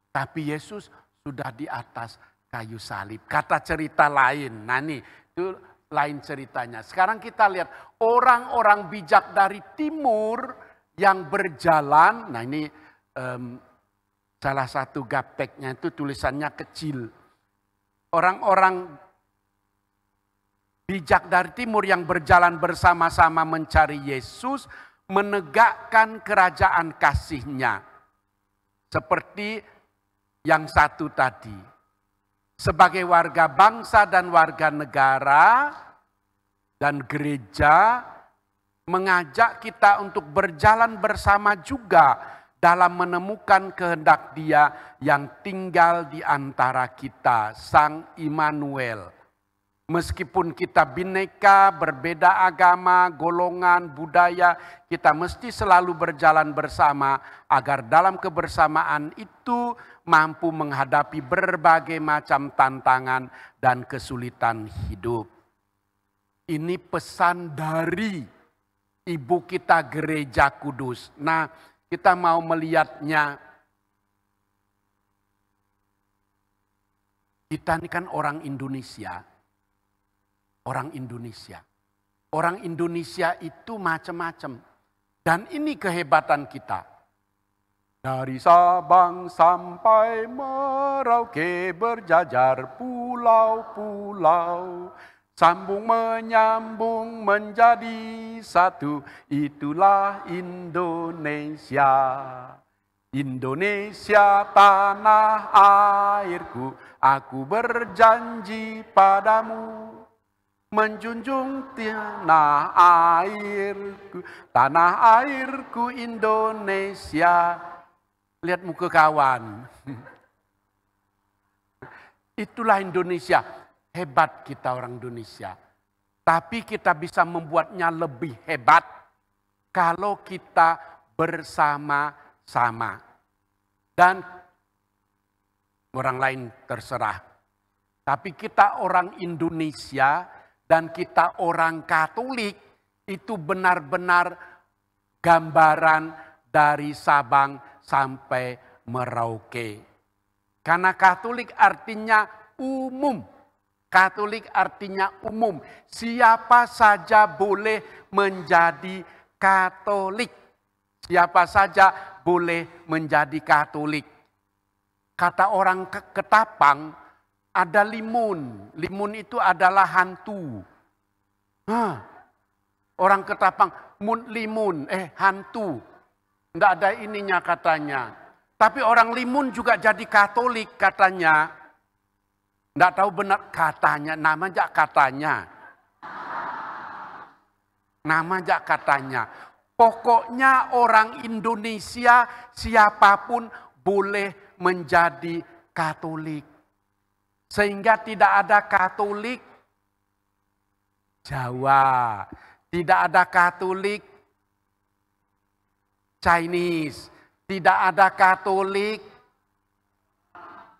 Tapi Yesus sudah di atas kayu salib. Kata cerita lain. Nah ini itu lain ceritanya. Sekarang kita lihat orang-orang bijak dari timur yang berjalan. Nah ini salah satu gapteknya itu tulisannya kecil. Orang-orang bijak dari timur yang berjalan bersama-sama mencari Yesus, menegakkan kerajaan kasih-Nya. Seperti yang satu tadi. Sebagai warga bangsa dan warga negara dan gereja, mengajak kita untuk berjalan bersama juga dalam menemukan kehendak Dia yang tinggal di antara kita, Sang Immanuel. Meskipun kita bineka, berbeda agama, golongan, budaya, kita mesti selalu berjalan bersama agar dalam kebersamaan itu mampu menghadapi berbagai macam tantangan dan kesulitan hidup. Ini pesan dari Ibu kita Gereja Kudus. Nah, kita mau melihatnya. Kita ini kan orang Indonesia. Orang Indonesia. Orang Indonesia itu macam-macam. Dan ini kehebatan kita. Dari Sabang sampai Merauke berjajar pulau-pulau. Sambung menyambung menjadi satu. Itulah Indonesia. Indonesia tanah airku. Aku berjanji padamu. Menjunjung tanah airku Indonesia. Lihat muka kawan. Itulah Indonesia. Hebat kita orang Indonesia. Tapi kita bisa membuatnya lebih hebat kalau kita bersama-sama. Dan orang lain terserah. Tapi kita orang Indonesia dan kita orang Katolik itu benar-benar gambaran dari Sabang sampai Merauke. Karena Katolik artinya umum. Katolik artinya umum. Siapa saja boleh menjadi Katolik. Siapa saja boleh menjadi Katolik. Kata orang Ketapang, ada limun. Limun itu adalah hantu. Orang Ketapang, limun, hantu. Tidak ada ininya katanya. Tapi orang Limun juga jadi Katolik katanya. Tidak tahu benar katanya, namanya katanya. Namanya katanya. Pokoknya orang Indonesia siapapun boleh menjadi Katolik. Sehingga tidak ada Katolik Jawa, tidak ada Katolik Chinese, tidak ada Katolik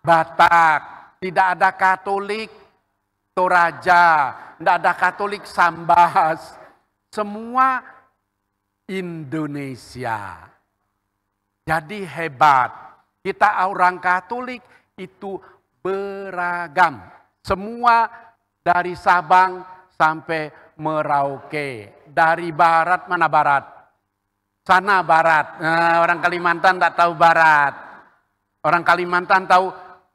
Batak, tidak ada Katolik Toraja, tidak ada Katolik Sambas. Semua Indonesia. Jadi hebat. Kita orang Katolik itu beragam. Semua dari Sabang sampai Merauke. Dari barat, mana barat? Sana barat. Nah, orang Kalimantan tak tahu barat. Orang Kalimantan tahu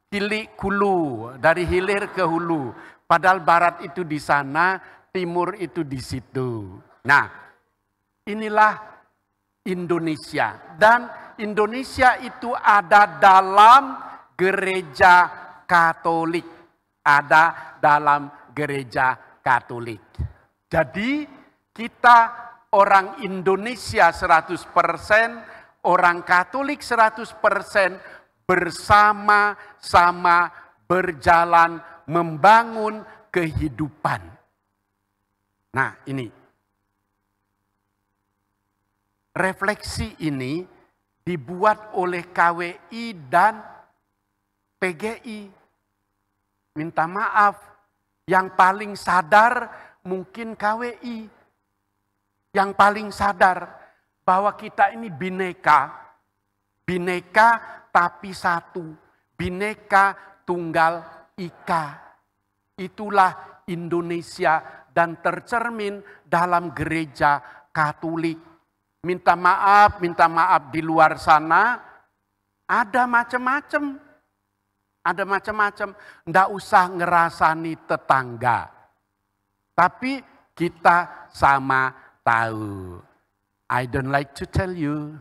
hilir hulu, dari hilir ke hulu. Padahal barat itu di sana, timur itu di situ. Nah, inilah Indonesia. Dan Indonesia itu ada dalam gereja Katolik. Ada dalam gereja Katolik. Jadi kita orang Indonesia 100%, orang Katolik 100% bersama-sama berjalan membangun kehidupan. Nah, ini. Refleksi ini dibuat oleh KWI dan PGI. Minta maaf, yang paling sadar mungkin KWI. Yang paling sadar bahwa kita ini bineka. Bineka tapi satu. Bineka tunggal ika. Itulah Indonesia dan tercermin dalam gereja Katolik. Minta maaf di luar sana ada macam-macam. Ada macam-macam. Nggak usah ngerasani tetangga. Tapi kita sama tahu. I don't like to tell you.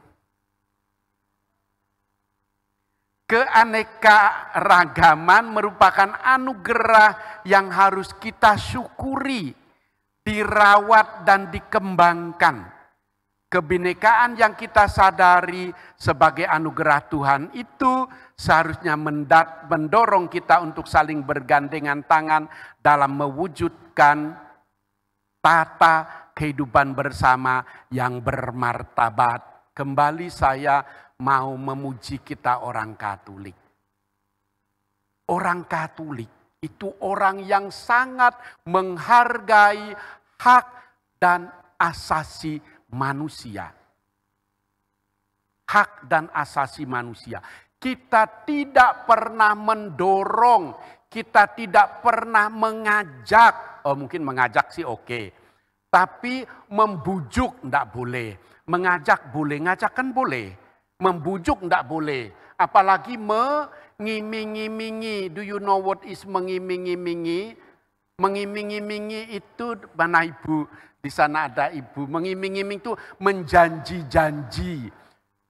Keanekaragaman merupakan anugerah yang harus kita syukuri, dirawat dan dikembangkan. Kebinekaan yang kita sadari sebagai anugerah Tuhan itu seharusnya mendorong kita untuk saling bergandengan tangan dalam mewujudkan tata kehidupan bersama yang bermartabat. Kembali saya mau memuji kita orang Katolik. Orang Katolik itu orang yang sangat menghargai hak dan asasi manusia. Hak dan asasi manusia. Kita tidak pernah mendorong, kita tidak pernah mengajak. Oh, mungkin mengajak sih oke. Tapi membujuk tidak boleh. Mengajak boleh, ngajak kan boleh. Membujuk tidak boleh. Apalagi mengiming-imingi. Do you know what is mengiming-imingi? Mengiming-imingi itu mana ibu? Di sana ada ibu. Mengiming-iming itu menjanji-janji.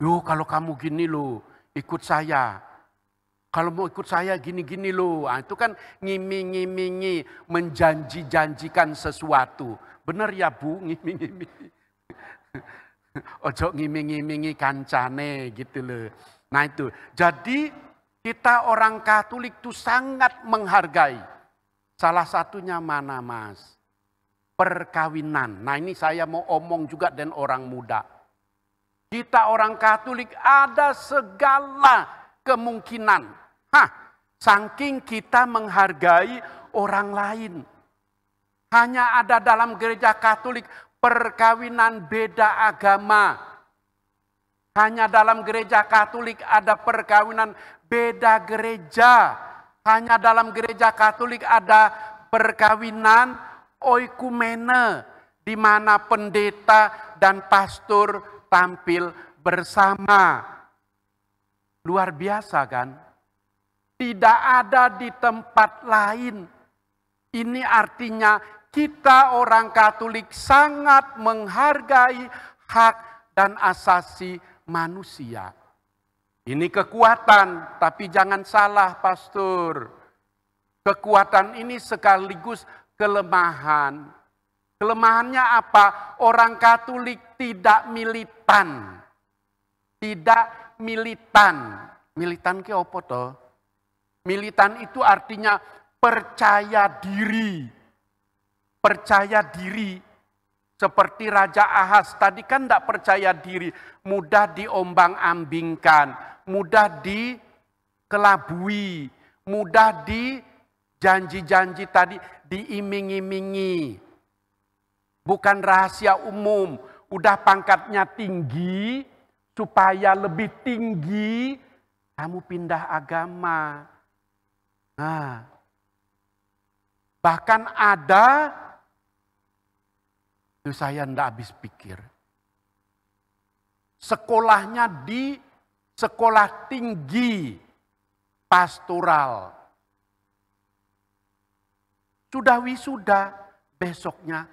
Loh kalau kamu gini loh, ikut saya. Kalau mau ikut saya gini-gini loh. Nah, itu kan ngiming-ngimingi, menjanji-janjikan sesuatu. Benar ya Bu, ngiming-ngimingi. Ojo ngiming-ngimingi kancane gitu loh. Nah itu, jadi Kita orang Katolik itu sangat menghargai. Salah satunya mana Mas? Perkawinan. Nah ini saya mau omong juga dengan orang muda. Kita orang Katolik ada segala kemungkinan. Saking kita menghargai orang lain. Hanya ada dalam gereja Katolik perkawinan beda agama. Hanya dalam gereja Katolik ada perkawinan beda gereja. Hanya dalam gereja Katolik ada perkawinan oikumene, di mana pendeta dan pastor tampil bersama. Luar biasa kan? Tidak ada di tempat lain. Ini artinya kita orang Katolik sangat menghargai hak dan asasi manusia. Ini kekuatan, tapi jangan salah pastor. Kekuatan ini sekaligus kelemahan. Kelemahannya apa? Orang Katolik tidak militan. Tidak militan. Militan ke apa toh? Militan itu artinya percaya diri. Percaya diri. Seperti Raja Ahaz tadi kan tidak percaya diri. Mudah diombang-ambingkan. Mudah dikelabui. Mudah janji-janji tadi diiming-imingi. Bukan rahasia umum. Udah pangkatnya tinggi. Supaya lebih tinggi. Kamu pindah agama. Nah. Bahkan ada. Itu saya tidak habis pikir. Sekolahnya di sekolah tinggi pastoral. Sudah wisuda besoknya.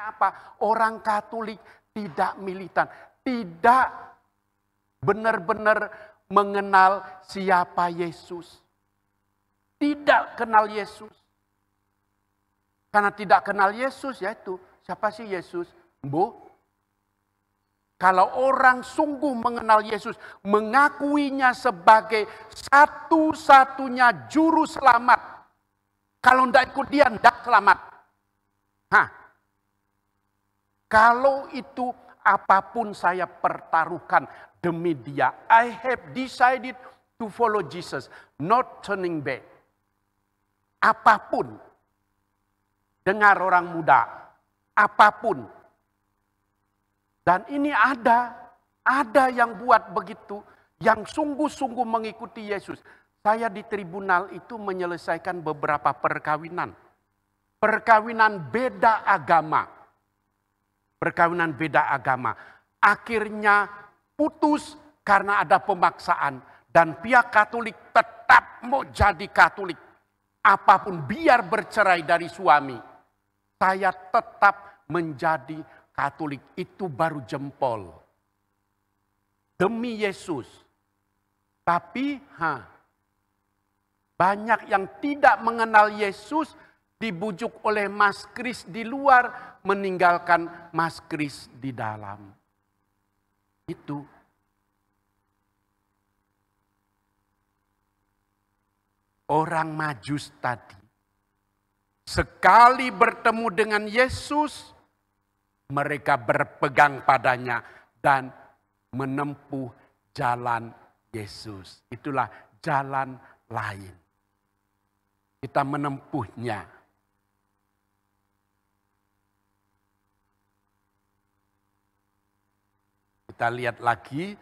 Apa? Orang Katolik tidak militan, tidak benar-benar mengenal siapa Yesus. Tidak kenal Yesus. Karena tidak kenal Yesus, yaitu siapa sih Yesus? Bu? Kalau orang sungguh mengenal Yesus, mengakuinya sebagai satu-satunya juru selamat. Kalau tidak ikut dia, tidak selamat. Kalau itu apapun saya pertaruhkan demi dia. I have decided to follow Jesus, not turning back. Apapun. Dengar orang muda. Apapun. Dan ini ada yang buat begitu. Yang sungguh-sungguh mengikuti Yesus. Saya di tribunal itu menyelesaikan beberapa perkawinan. Perkawinan beda agama. Perkawinan beda agama. Akhirnya putus karena ada pemaksaan. Dan pihak Katolik tetap mau jadi Katolik. Apapun biar bercerai dari suami. Saya tetap menjadi Katolik. Itu baru jempol. Demi Yesus. Tapi banyak yang tidak mengenal Yesus. Dibujuk oleh Mas Kris di luar, meninggalkan Mas Kris di dalam. Itu. Orang Majus tadi. Sekali bertemu dengan Yesus, mereka berpegang padanya dan menempuh jalan Yesus. Itulah jalan lain. Kita menempuhnya. Kita lihat lagi.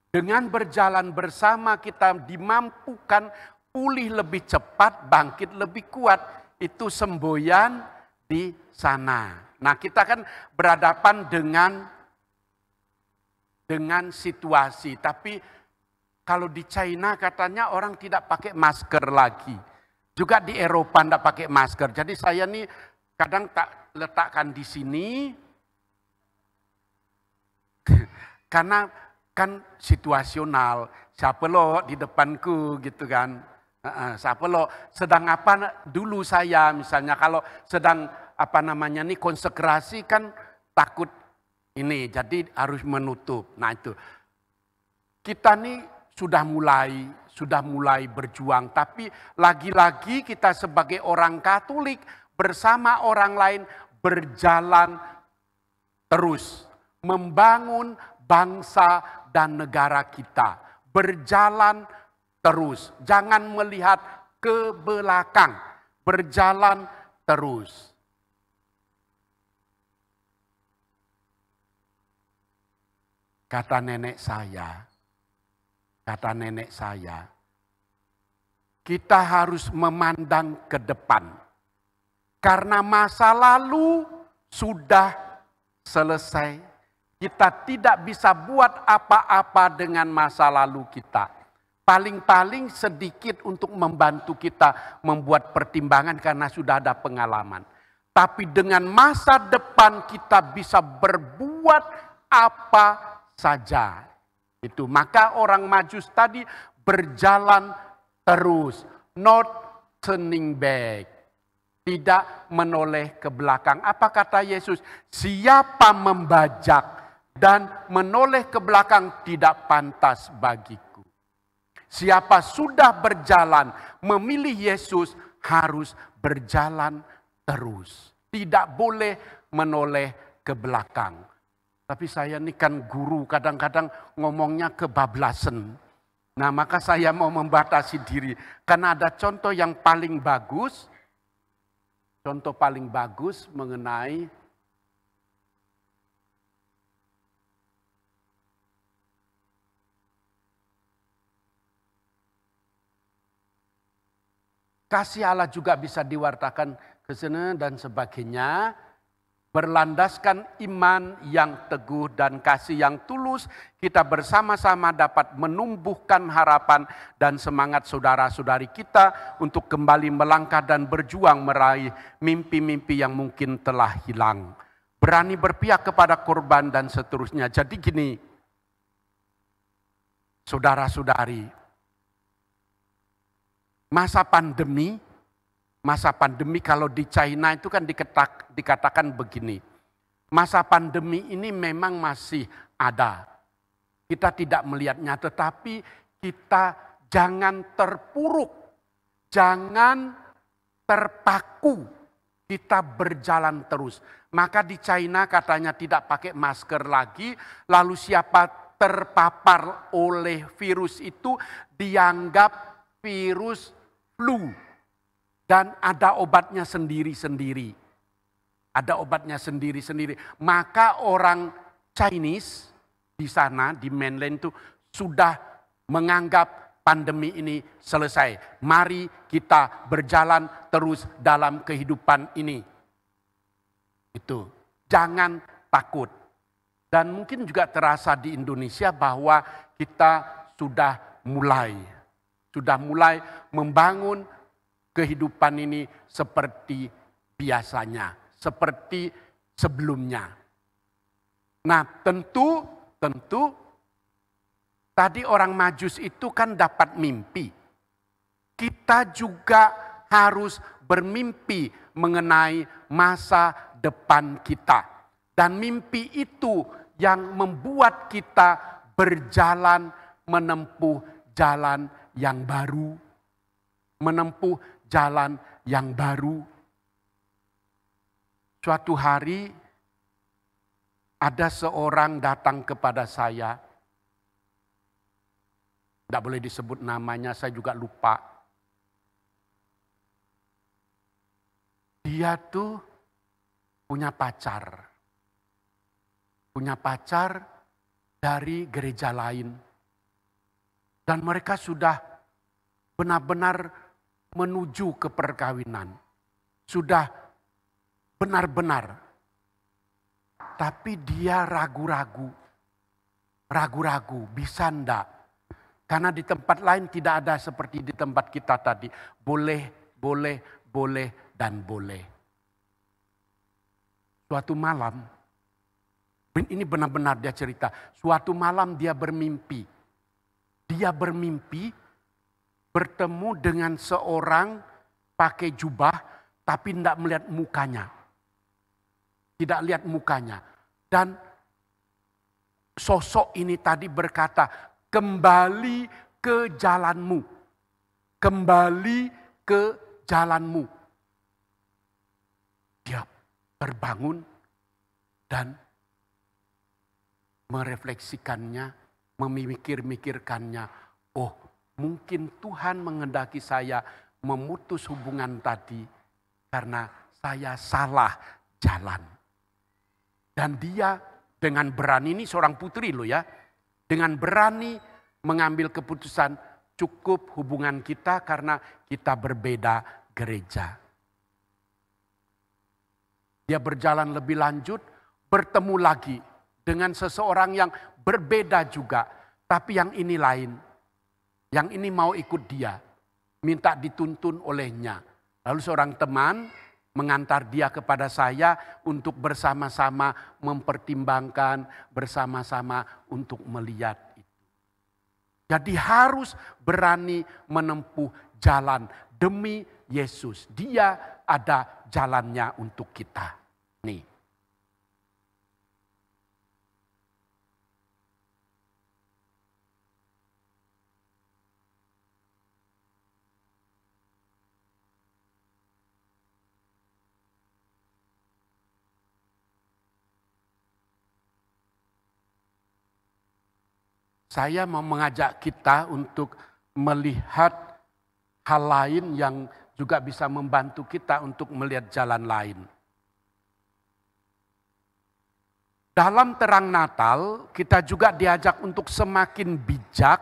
Dengan berjalan bersama kita dimampukan pulih lebih cepat, bangkit lebih kuat. Itu semboyan di sana. Nah, kita kan berhadapan dengan situasi, tapi kalau di China katanya orang tidak pakai masker lagi. Juga di Eropa tidak pakai masker. Jadi saya nih kadang tak letakkan di sini, karena kan situasional. Siapa lo di depanku gitu kan. Siapa lo, sedang apa dulu saya misalnya kalau sedang konsekrasi kan takut ini, jadi harus menutup. Nah itu, kita nih sudah mulai berjuang, tapi lagi-lagi kita sebagai orang Katolik bersama orang lain berjalan terus membangun bangsa dan negara kita. Berjalan terus, jangan melihat ke belakang, berjalan terus. Kata nenek saya, kita harus memandang ke depan. Karena masa lalu sudah selesai. Kita tidak bisa buat apa-apa dengan masa lalu kita. Paling-paling sedikit untuk membantu kita membuat pertimbangan karena sudah ada pengalaman. Tapi dengan masa depan kita bisa berbuat apa saja. Itu maka orang Majus tadi berjalan terus, not turning back. Tidak menoleh ke belakang. Apa kata Yesus? Siapa membajak dan menoleh ke belakang tidak pantas bagiku. Siapa sudah berjalan memilih Yesus harus berjalan terus. Tidak boleh menoleh ke belakang. Tapi saya ini kan guru, kadang-kadang ngomongnya kebablasan. Nah, maka saya mau membatasi diri. Karena ada contoh yang paling bagus. Contoh paling bagus mengenai kasih Allah juga bisa diwartakan ke sana dan sebagainya. Berlandaskan iman yang teguh dan kasih yang tulus, kita bersama-sama dapat menumbuhkan harapan dan semangat saudara-saudari kita untuk kembali melangkah dan berjuang meraih mimpi-mimpi yang mungkin telah hilang. Berani berpihak kepada korban dan seterusnya. Jadi gini, saudara-saudari, masa pandemi kalau di China itu kan dikatakan begini. Masa pandemi ini memang masih ada. Kita tidak melihatnya, tetapi kita jangan terpuruk. Jangan terpaku. Kita berjalan terus. Maka di China katanya tidak pakai masker lagi. Lalu siapa terpapar oleh virus itu dianggap virus flu. Dan ada obatnya sendiri-sendiri. Ada obatnya sendiri-sendiri. Maka orang Chinese di sana, di mainland itu sudah menganggap pandemi ini selesai. Mari kita berjalan terus dalam kehidupan ini. Itu. Jangan takut. Dan mungkin juga terasa di Indonesia bahwa kita sudah mulai membangun kehidupan ini seperti biasanya, seperti sebelumnya. Nah, tentu tadi orang Majus itu kan dapat mimpi. Kita juga harus bermimpi mengenai masa depan kita. Dan mimpi itu yang membuat kita berjalan menempuh jalan yang baru. Menempuh jalan yang baru. Suatu hari ada seorang datang kepada saya. Tidak boleh disebut namanya, saya juga lupa. Dia tuh punya pacar. Punya pacar dari gereja lain. Dan mereka sudah benar-benar menuju ke perkawinan. Sudah benar-benar. Tapi dia ragu-ragu. Ragu-ragu, bisa enggak? Karena di tempat lain tidak ada seperti di tempat kita tadi. Boleh, dan boleh. Suatu malam, ini benar-benar dia cerita. Suatu malam dia bermimpi. Dia bermimpi bertemu dengan seorang pakai jubah tapi tidak melihat mukanya. Tidak lihat mukanya. Dan sosok ini tadi berkata, kembali ke jalanmu. Kembali ke jalanmu. Dia terbangun dan merefleksikannya, memikir-mikirkannya. Oh, mungkin Tuhan menghendaki saya memutus hubungan tadi karena saya salah jalan. Dan dia dengan berani, ini seorang putri loh ya, dengan berani mengambil keputusan, cukup hubungan kita karena kita berbeda gereja. Dia berjalan lebih lanjut, bertemu lagi dengan seseorang yang berbeda juga. Tapi yang ini lain. Yang ini mau ikut dia. Minta dituntun olehnya. Lalu seorang teman mengantar dia kepada saya untuk bersama-sama mempertimbangkan, bersama-sama untuk melihat itu. Jadi harus berani menempuh jalan demi Yesus. Dia ada jalannya untuk kita. Nih. Saya mau mengajak kita untuk melihat hal lain yang juga bisa membantu kita untuk melihat jalan lain. Dalam terang Natal, kita juga diajak untuk semakin bijak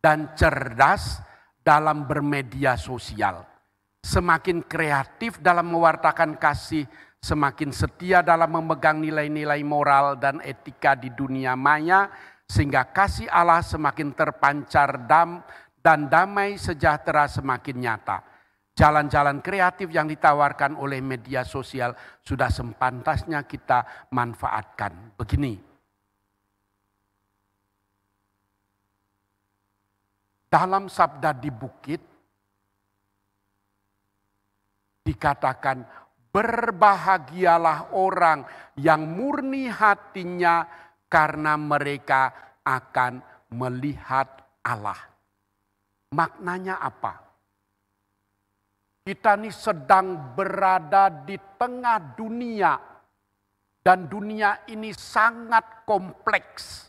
dan cerdas dalam bermedia sosial. Semakin kreatif dalam mewartakan kasih, semakin setia dalam memegang nilai-nilai moral dan etika di dunia maya, sehingga kasih Allah semakin terpancar dan damai sejahtera semakin nyata. Jalan-jalan kreatif yang ditawarkan oleh media sosial sudah sepantasnya kita manfaatkan. Begini. Dalam Sabda di Bukit dikatakan, berbahagialah orang yang murni hatinya karena mereka akan melihat Allah. Maknanya apa? Kita ini sedang berada di tengah dunia. Dan dunia ini sangat kompleks.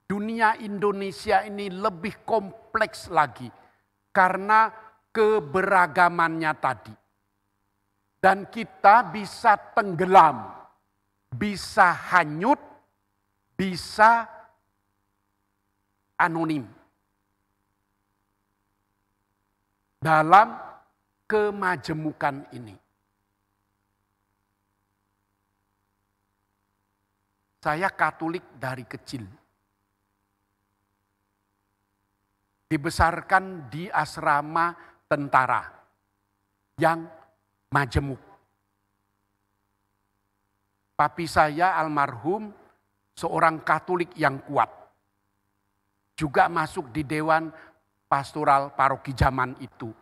Dunia Indonesia ini lebih kompleks lagi. Karena keberagamannya tadi. Dan kita bisa tenggelam. Bisa hanyut. Bisa anonim. Dalam kemajemukan ini. Saya Katolik dari kecil. Dibesarkan di asrama tentara yang majemuk. Papi saya almarhum seorang Katolik yang kuat. Juga masuk di Dewan Pastoral Paroki zaman itu.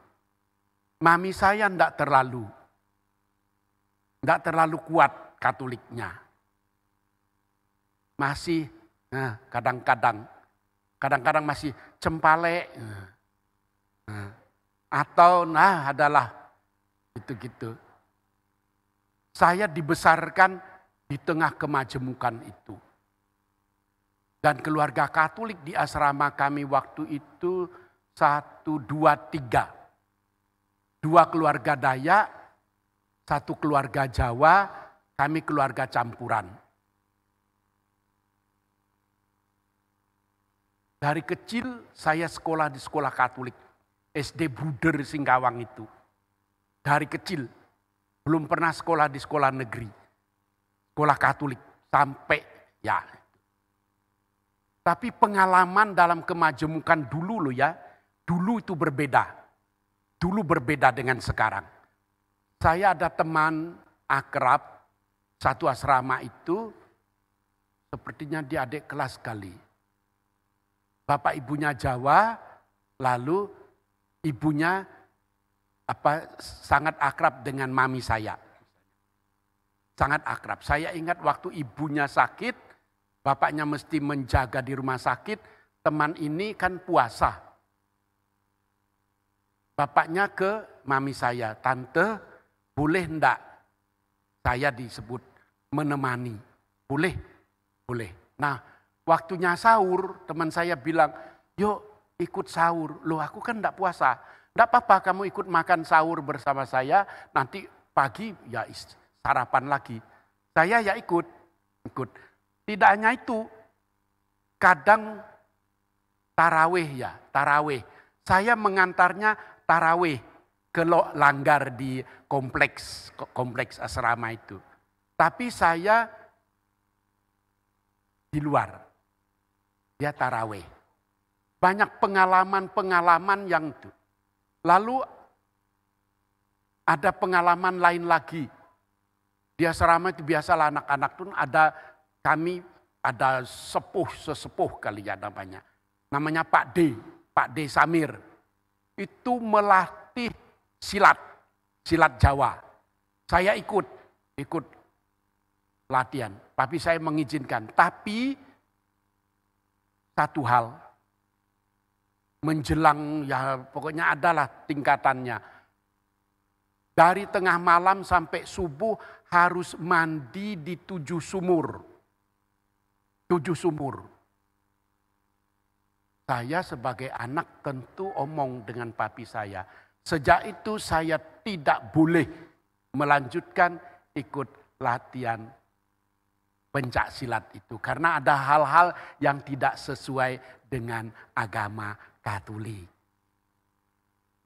Mami saya enggak terlalu kuat Katoliknya. Masih kadang-kadang masih cempale. Atau adalah gitu-gitu. Saya dibesarkan di tengah kemajemukan itu. Dan keluarga Katolik di asrama kami waktu itu 1, 2, 3. 2 keluarga Dayak, 1 keluarga Jawa, kami keluarga campuran. Dari kecil saya sekolah di sekolah Katolik. SD Bruder Singkawang itu. Dari kecil, belum pernah sekolah di sekolah negeri. Sekolah Katolik, sampai ya. Tapi pengalaman dalam kemajemukan dulu loh ya, dulu itu berbeda. Dulu berbeda dengan sekarang. Saya ada teman akrab, satu asrama itu, sepertinya dia adik kelas kali. Bapak ibunya Jawa, lalu ibunya sangat akrab dengan mami saya. Sangat akrab. Saya ingat waktu ibunya sakit, bapaknya mesti menjaga di rumah sakit, teman ini kan puasa. Bapaknya ke mami saya, tante boleh enggak saya disebut menemani? Boleh, boleh. Nah waktunya sahur, teman saya bilang, yuk ikut sahur. Loh aku kan enggak puasa. Enggak apa-apa kamu ikut makan sahur bersama saya, nanti pagi ya sarapan lagi. Saya ya ikut. Tidak hanya itu, kadang tarawih ya, tarawih. Saya mengantarnya tarawih ke langgar di kompleks asrama itu. Tapi saya di luar, dia tarawih. Banyak pengalaman-pengalaman yang itu. Lalu ada pengalaman lain lagi. Di asrama itu biasalah anak-anak tuh ada sesepuh kali ya namanya. Namanya Pak D Samir. Itu melatih silat Jawa. Saya ikut latihan, tapi saya mengizinkan. Tapi satu hal, menjelang ya pokoknya adalah tingkatannya. Dari tengah malam sampai subuh harus mandi di 7 sumur. 7 sumur. Saya sebagai anak tentu omong dengan papi saya. Sejak itu saya tidak boleh melanjutkan ikut latihan pencak silat itu. Karena ada hal-hal yang tidak sesuai dengan agama Katolik.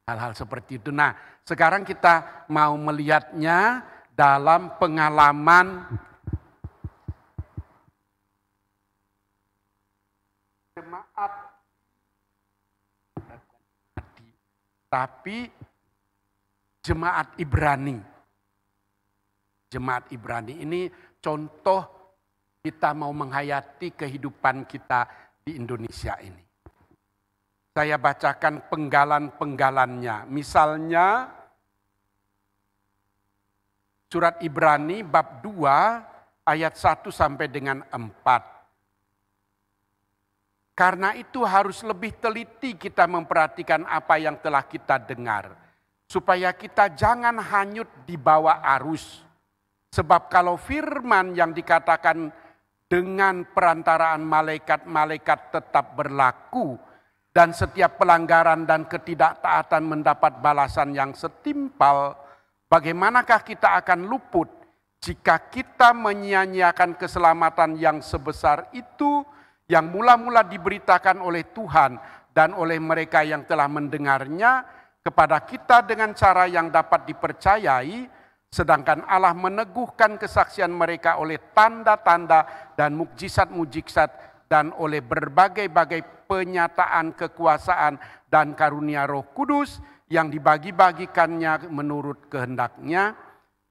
Hal-hal seperti itu. Nah sekarang kita mau melihatnya dalam pengalaman jemaat. Tapi jemaat Ibrani. Jemaat Ibrani ini contoh kita mau menghayati kehidupan kita di Indonesia ini. Saya bacakan penggalan-penggalannya. Misalnya surat Ibrani bab 2 ayat 1 sampai dengan 4. Karena itu harus lebih teliti kita memperhatikan apa yang telah kita dengar. Supaya kita jangan hanyut di bawah arus. Sebab kalau firman yang dikatakan dengan perantaraan malaikat-malaikat tetap berlaku. Dan setiap pelanggaran dan ketidaktaatan mendapat balasan yang setimpal. Bagaimanakah kita akan luput jika kita menyia-nyiakan keselamatan yang sebesar itu yang mula-mula diberitakan oleh Tuhan dan oleh mereka yang telah mendengarnya kepada kita dengan cara yang dapat dipercayai, sedangkan Allah meneguhkan kesaksian mereka oleh tanda-tanda dan mukjizat-mukjizat dan oleh berbagai-bagai penyataan kekuasaan dan karunia Roh Kudus yang dibagi-bagikannya menurut kehendaknya.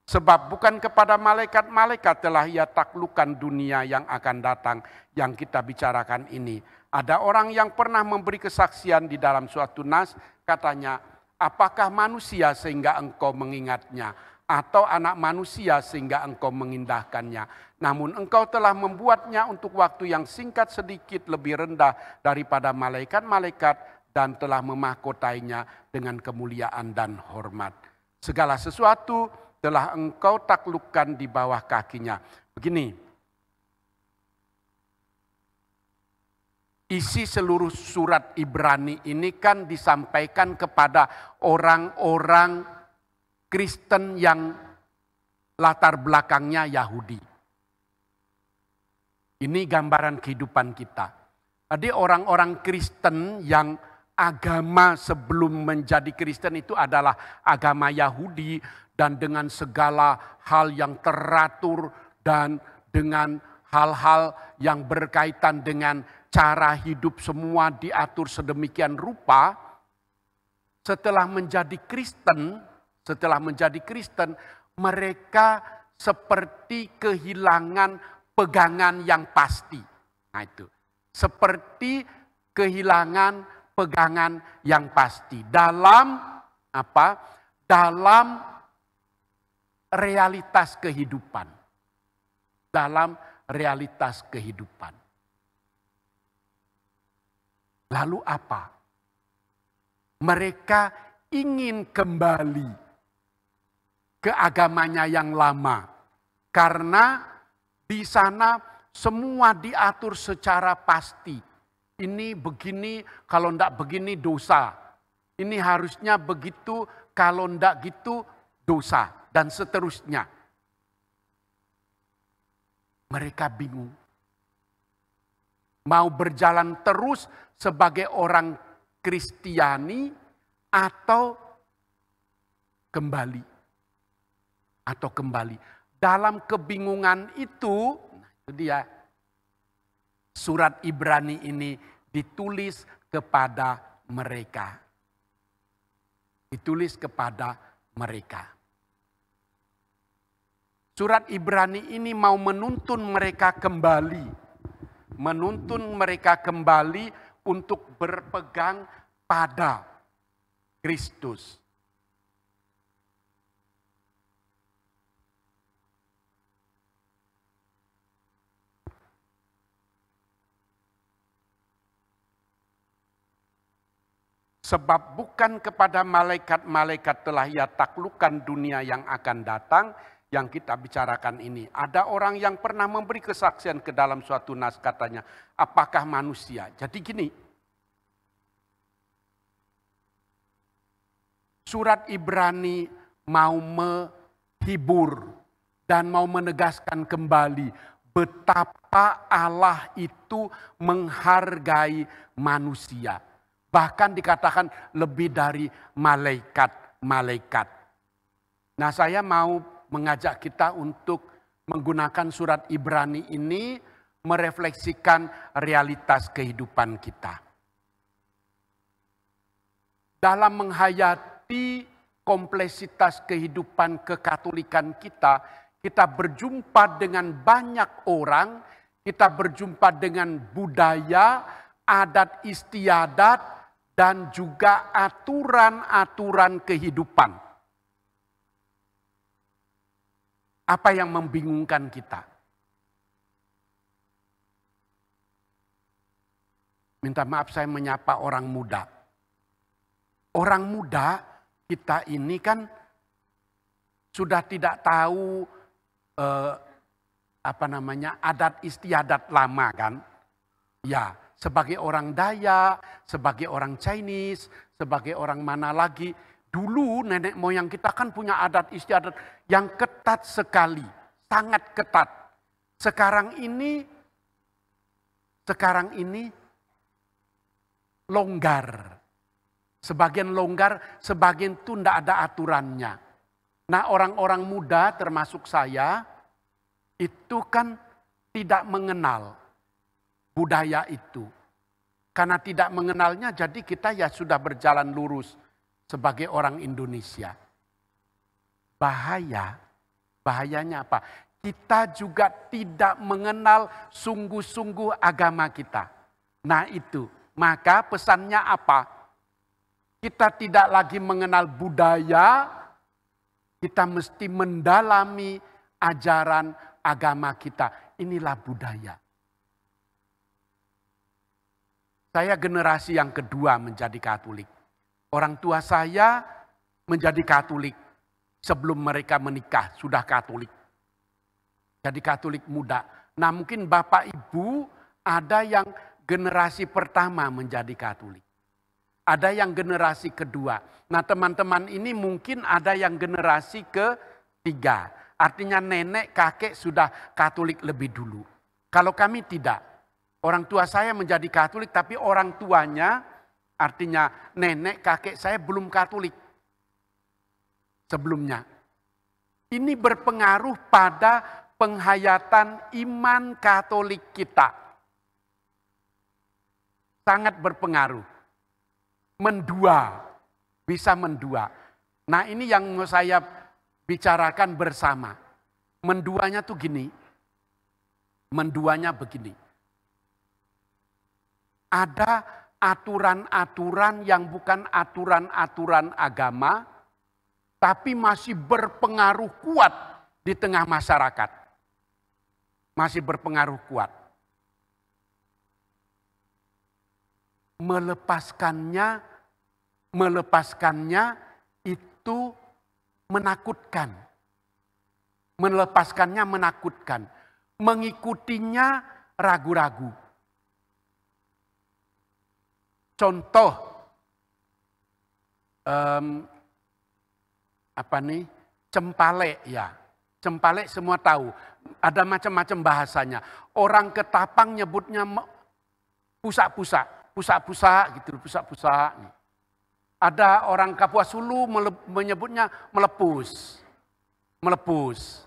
Sebab bukan kepada malaikat-malaikat telah ia taklukkan dunia yang akan datang yang kita bicarakan ini. Ada orang yang pernah memberi kesaksian di dalam suatu nas, katanya, apakah manusia sehingga engkau mengingatnya? Atau anak manusia sehingga engkau mengindahkannya? Namun engkau telah membuatnya untuk waktu yang singkat sedikit lebih rendah daripada malaikat-malaikat dan telah memahkotainya dengan kemuliaan dan hormat. Segala sesuatu telah engkau taklukkan di bawah kakinya. Begini, isi seluruh surat Ibrani ini kan disampaikan kepada orang-orang Kristen yang latar belakangnya Yahudi. Ini gambaran kehidupan kita. Jadi orang-orang Kristen yang agama sebelum menjadi Kristen itu adalah agama Yahudi, dan dengan segala hal yang teratur dan dengan hal-hal yang berkaitan dengan cara hidup semua diatur sedemikian rupa. Setelah menjadi Kristen, mereka seperti kehilangan pegangan yang pasti. Nah itu, seperti kehilangan pegangan yang pasti dalam apa? Dalam realitas kehidupan. Dalam realitas kehidupan. Lalu apa? Mereka ingin kembali ke agamanya yang lama. Karena di sana semua diatur secara pasti. Ini begini, kalau enggak begini dosa. Ini harusnya begitu, kalau enggak gitu dosa. Dan seterusnya. Mereka bingung. Mau berjalan terus sebagai orang Kristiani atau kembali. Dalam kebingungan itu dia surat Ibrani ini ditulis kepada mereka. Surat Ibrani ini mau menuntun mereka kembali untuk berpegang pada Kristus. Sebab bukan kepada malaikat-malaikat telah ia taklukkan dunia yang akan datang, yang kita bicarakan ini. Ada orang yang pernah memberi kesaksian ke dalam suatu nas, katanya, apakah manusia? Jadi gini, surat Ibrani mau menghibur dan mau menegaskan kembali betapa Allah itu menghargai manusia. Bahkan dikatakan lebih dari malaikat-malaikat. Nah, saya mau mengajak kita untuk menggunakan surat Ibrani ini merefleksikan realitas kehidupan kita. Dalam menghayati kompleksitas kehidupan kekatolikan kita, kita berjumpa dengan banyak orang, kita berjumpa dengan budaya, adat istiadat, dan juga aturan-aturan kehidupan. Apa yang membingungkan kita? Minta maaf saya menyapa orang muda. Orang muda kita ini kan sudah tidak tahu adat istiadat lama kan? Ya, sebagai orang Dayak, sebagai orang Chinese, sebagai orang mana lagi. Dulu nenek moyang kita kan punya adat istiadat yang ketat sekali, sangat ketat. Sekarang ini longgar. Sebagian longgar, sebagian itu tidak ada aturannya. Nah, orang-orang muda termasuk saya itu kan tidak mengenal budaya itu. Karena tidak mengenalnya, jadi kita ya sudah berjalan lurus sebagai orang Indonesia. Bahayanya apa? Kita juga tidak mengenal sungguh-sungguh agama kita. Nah itu, maka pesannya apa? Kita tidak lagi mengenal budaya, kita mesti mendalami ajaran agama kita. Inilah budaya. Saya generasi yang kedua menjadi Katolik. Orang tua saya menjadi Katolik sebelum mereka menikah, sudah Katolik. Jadi Katolik muda. Nah mungkin Bapak Ibu ada yang generasi pertama menjadi Katolik. Ada yang generasi kedua. Nah teman-teman ini mungkin ada yang generasi ketiga. Artinya nenek, kakek sudah Katolik lebih dulu. Kalau kami tidak. Orang tua saya menjadi Katolik tapi orang tuanya Artinya nenek kakek saya belum Katolik sebelumnya. Ini berpengaruh pada penghayatan iman Katolik kita. Sangat berpengaruh. Mendua, bisa mendua. Nah ini yang mau saya bicarakan bersama. Menduanya tuh gini. Menduanya begini. Ada aturan-aturan yang bukan aturan-aturan agama, tapi masih berpengaruh kuat di tengah masyarakat. Masih berpengaruh kuat. Melepaskannya itu menakutkan. Melepaskannya menakutkan. Mengikutinya ragu-ragu. Contoh, cempalek ya. Cempalek semua tahu. Ada macam-macam bahasanya. Orang Ketapang nyebutnya pusak-pusak. Pusak-pusak gitu, pusak-pusak. Ada orang Kapuas Hulu menyebutnya melepus. Melepus.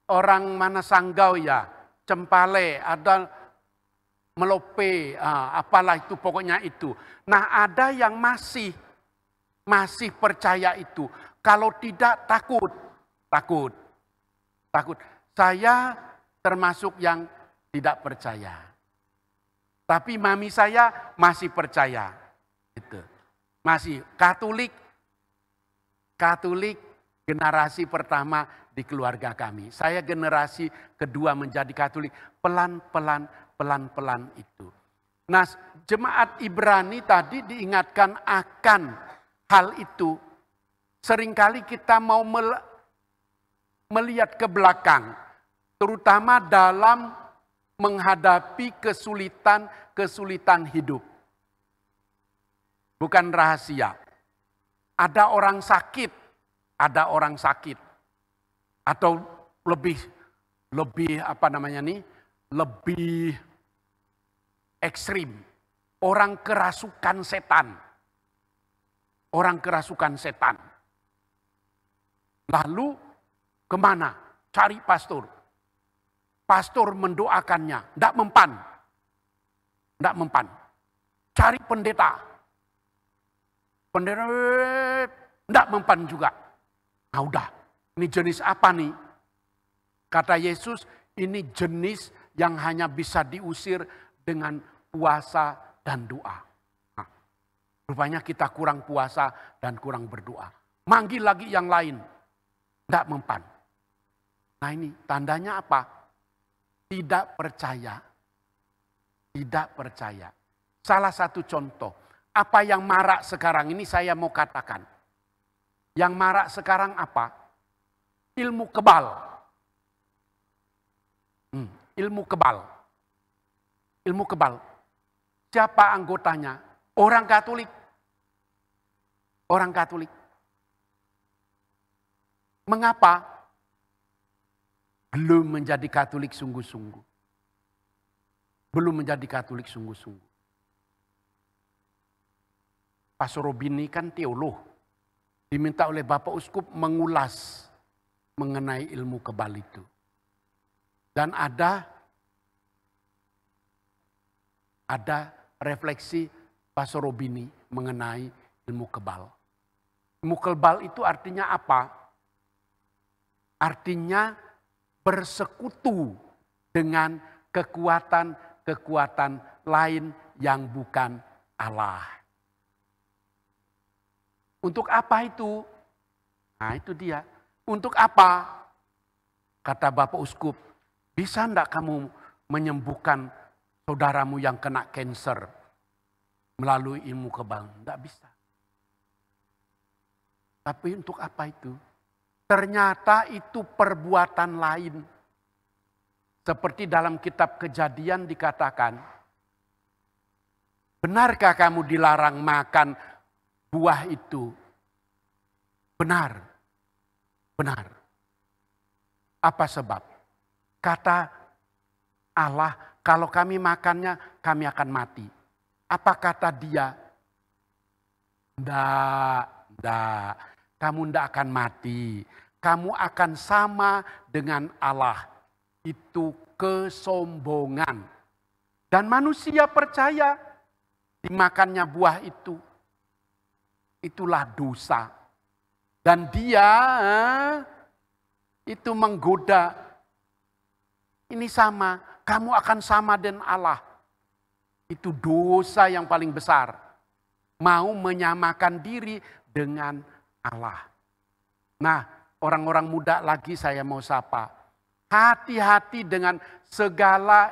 Orang mana Sanggau ya, cempale, ada melope, apalah itu pokoknya itu. Nah ada yang masih percaya itu. Kalau tidak takut. Saya termasuk yang tidak percaya. Tapi mami saya masih percaya. Itu. Masih Katolik generasi pertama di keluarga kami. Saya generasi kedua menjadi Katolik. Pelan-pelan itu. Nah, jemaat Ibrani tadi diingatkan akan hal itu. Seringkali kita mau melihat ke belakang. Terutama dalam menghadapi kesulitan hidup. Bukan rahasia. Ada orang sakit. Atau lebih lebih ekstrim. Orang kerasukan setan. Lalu kemana? Cari pastor. Pastor mendoakannya. Tidak mempan. Cari pendeta. Pendeta tidak mempan juga. Nah udah. Ini jenis apa nih? Kata Yesus, ini jenis yang hanya bisa diusir dengan puasa dan doa. Nah, rupanya kita kurang puasa dan kurang berdoa. Manggil lagi yang lain. Tidak mempan. Nah ini tandanya apa? Tidak percaya. Salah satu contoh. Apa yang marak sekarang ini saya mau katakan. Yang marak sekarang apa? Ilmu kebal. Ilmu kebal. Siapa anggotanya? Orang Katolik. Mengapa? Belum menjadi Katolik sungguh-sungguh. Pastor Robini kan teolog. Diminta oleh Bapak Uskup mengulas mengenai ilmu kebal itu. Dan ada refleksi Pastor Robini mengenai ilmu kebal. Ilmu kebal itu artinya apa? Artinya bersekutu dengan kekuatan lain yang bukan Allah. Untuk apa itu? Nah itu dia. Untuk apa? Kata Bapak Uskup, bisa enggak kamu menyembuhkan saudaramu yang kena kanker melalui ilmu kebal? Enggak bisa. Tapi untuk apa itu? Ternyata itu perbuatan lain. Seperti dalam kitab Kejadian dikatakan, benarkah kamu dilarang makan buah itu? Benar. Apa sebab? Kata Allah, kalau kami makannya, kami akan mati. Apa kata dia? Nggak. Kamu nggak akan mati. Kamu akan sama dengan Allah. Itu kesombongan. Dan manusia percaya dimakannya buah itu. Itulah dosa. Dan dia itu menggoda. Ini sama, kamu akan sama dengan Allah. Itu dosa yang paling besar. Mau menyamakan diri dengan Allah. Nah, orang-orang muda lagi saya mau sapa. Hati-hati dengan segala,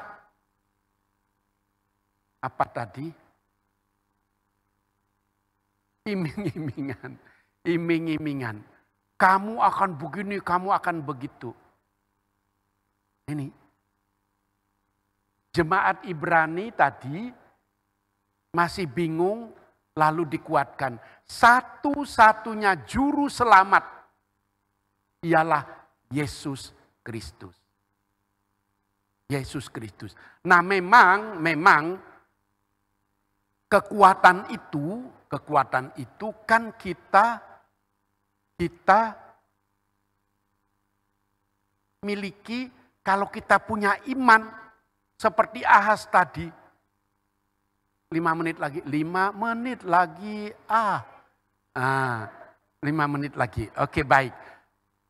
apa tadi? Iming-imingan. Kamu akan begini, kamu akan begitu. Ini. Jemaat Ibrani tadi masih bingung, lalu dikuatkan. Satu-satunya juru selamat ialah Yesus Kristus. Yesus Kristus. Nah memang kekuatan itu kan kita miliki kalau kita punya iman. Seperti Ahaz tadi. 5 menit lagi. 5 menit lagi. 5 menit lagi. Oke, baik.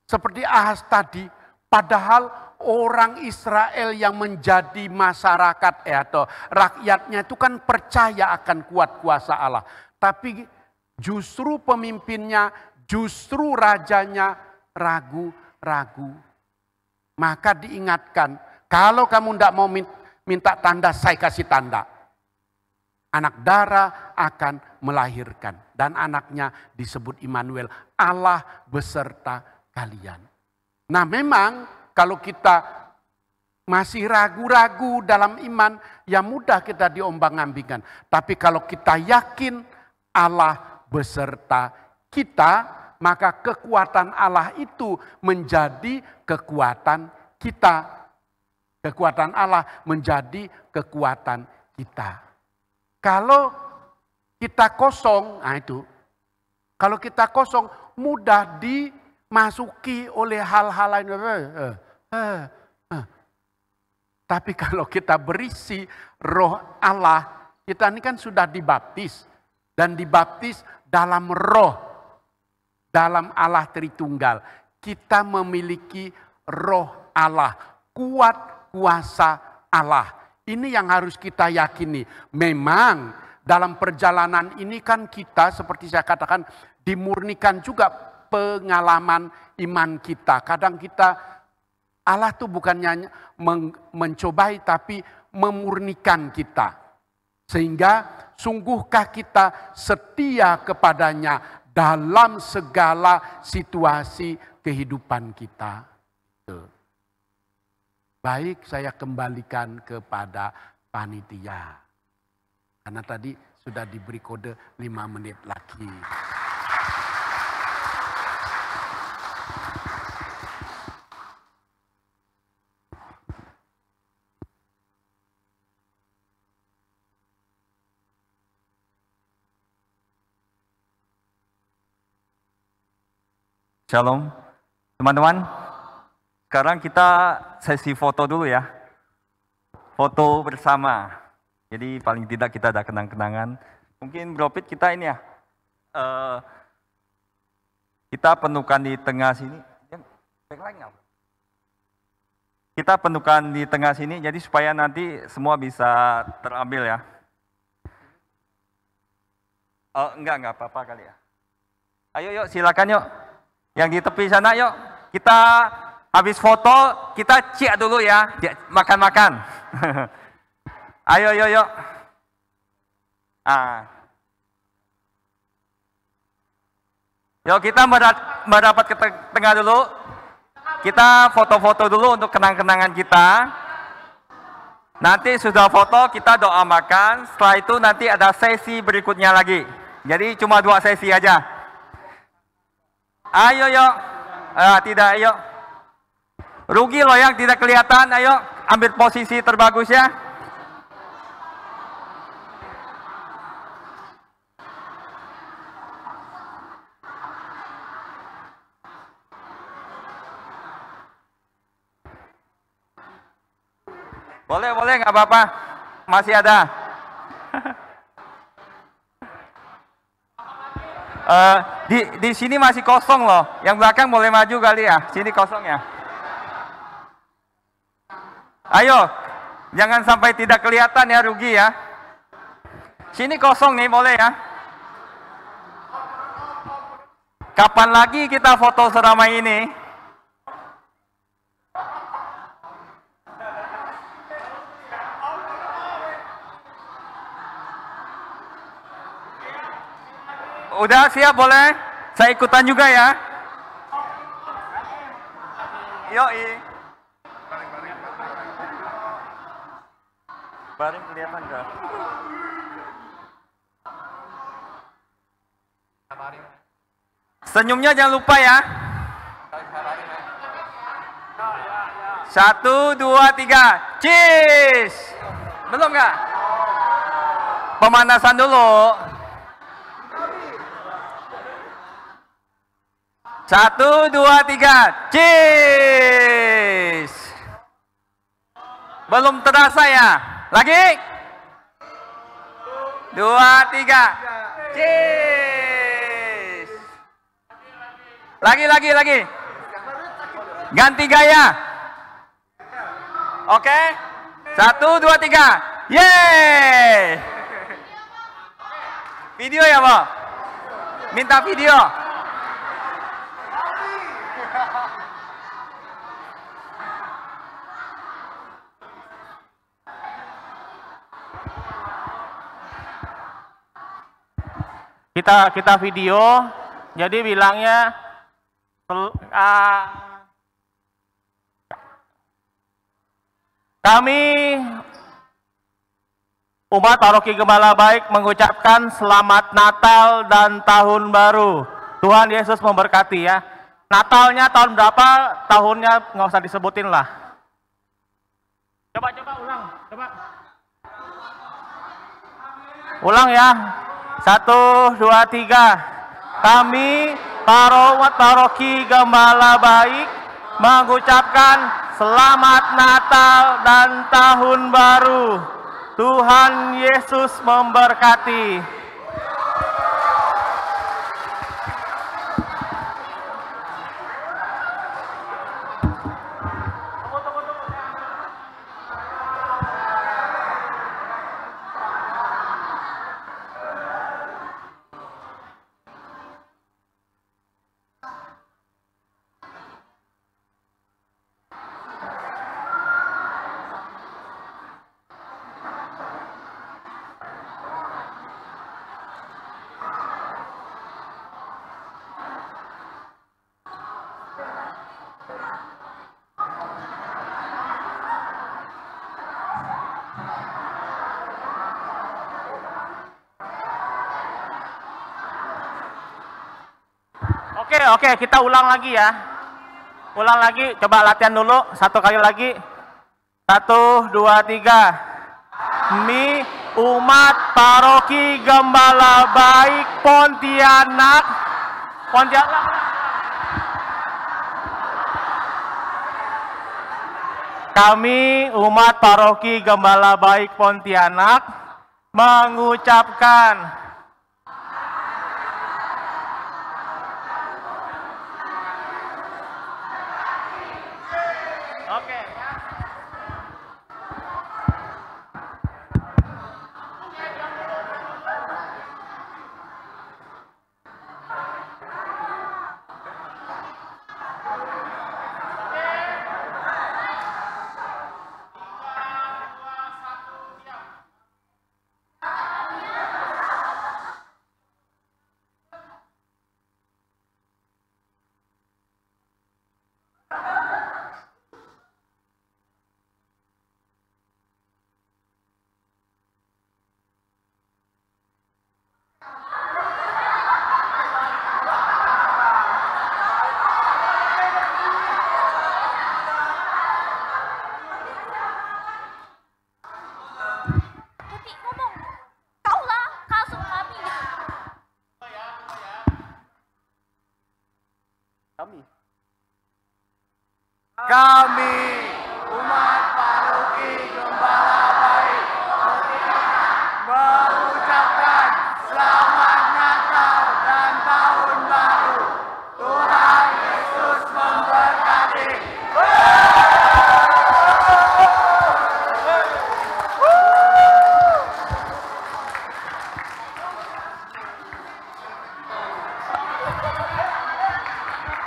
Seperti Ahaz tadi. Padahal orang Israel yang menjadi masyarakat atau rakyatnya itu kan percaya akan kuat kuasa Allah. Tapi justru pemimpinnya, justru rajanya ragu-ragu. Maka diingatkan, kalau kamu tidak mau minta tanda, saya kasih tanda. Anak darah akan melahirkan. Dan anaknya disebut Immanuel. Allah beserta kalian. Nah memang kalau kita masih ragu-ragu dalam iman, ya mudah kita diombang-ambingkan. Tapi kalau kita yakin Allah beserta kita, maka kekuatan Allah itu menjadi kekuatan kita. Kekuatan Allah menjadi kekuatan kita. Kalau kita kosong, nah itu. Kalau kita kosong, mudah dimasuki oleh hal-hal lain. Tapi kalau kita berisi roh Allah, kita ini kan sudah dibaptis. Dan dibaptis dalam roh, dalam Allah Tritunggal. Kita memiliki roh Allah, kuat kuasa Allah. Ini yang harus kita yakini. Memang dalam perjalanan ini kan kita seperti saya katakan dimurnikan juga pengalaman iman kita. Kadang kita Allah tuh bukannya mencobai tapi memurnikan kita. Sehingga sungguhkah kita setia kepadanya dalam segala situasi kehidupan kita. Baik, saya kembalikan kepada panitia. Karena tadi sudah diberi kode 5 menit lagi. Shalom, teman-teman. Sekarang kita sesi foto dulu ya. Foto bersama. Jadi paling tidak kita ada kenang-kenangan. Mungkin Bro Pit kita ini ya. Kita penuhkan di tengah sini. Kita penuhkan di tengah sini. Jadi supaya nanti semua bisa terambil ya. Enggak apa-apa kali ya. Ayo yuk silakan yuk. Yang di tepi sana yuk. Kita habis foto, kita cek dulu ya, makan-makan. Ayo, yuk. Yuk kita merapat ke tengah dulu. Kita foto-foto dulu untuk kenang-kenangan kita. Nanti sudah foto, kita doa makan. Setelah itu nanti ada sesi berikutnya lagi. Jadi cuma 2 sesi aja. Ayo, yuk. Tidak, ayo. Rugi loh yang tidak kelihatan, ayo ambil posisi terbagus ya. Boleh, boleh, nggak apa-apa. Masih ada. Di sini masih kosong loh. Yang belakang boleh maju kali ya. Sini kosong ya. Ayo, jangan sampai tidak kelihatan ya, rugi ya. Sini kosong nih, boleh ya. Kapan lagi kita foto seramai ini? Udah siap, boleh? Saya ikutan juga ya. Yoi. Baring kelihatan gak? Senyumnya jangan lupa ya. 1, 2, 3. Cheers. Belum nggak? Pemanasan dulu. 1, 2, 3. Cheers. Belum terasa ya? Lagi? 2, 3. Cheers. Lagi. Ganti gaya. Oke? 1, 2, 3. Yeay. Video ya, Bo? Minta video. Kita video, jadi bilangnya kami umat Paroki Gembala Baik mengucapkan selamat Natal dan Tahun Baru. Tuhan Yesus memberkati ya. Natalnya tahun berapa, tahunnya nggak usah disebutin lah. Coba ulang, coba. Ulang ya. 1, 2, 3. Kami umat Paroki Gembala Baik mengucapkan selamat Natal dan Tahun Baru. Tuhan Yesus memberkati. Oke, kita ulang lagi ya. Ulang lagi, coba latihan dulu. 1 kali lagi. 1, 2, 3. Kami umat Paroki Gembala Baik Pontianak. Kami umat Paroki Gembala Baik Pontianak mengucapkan Kami umat Paroki Gembala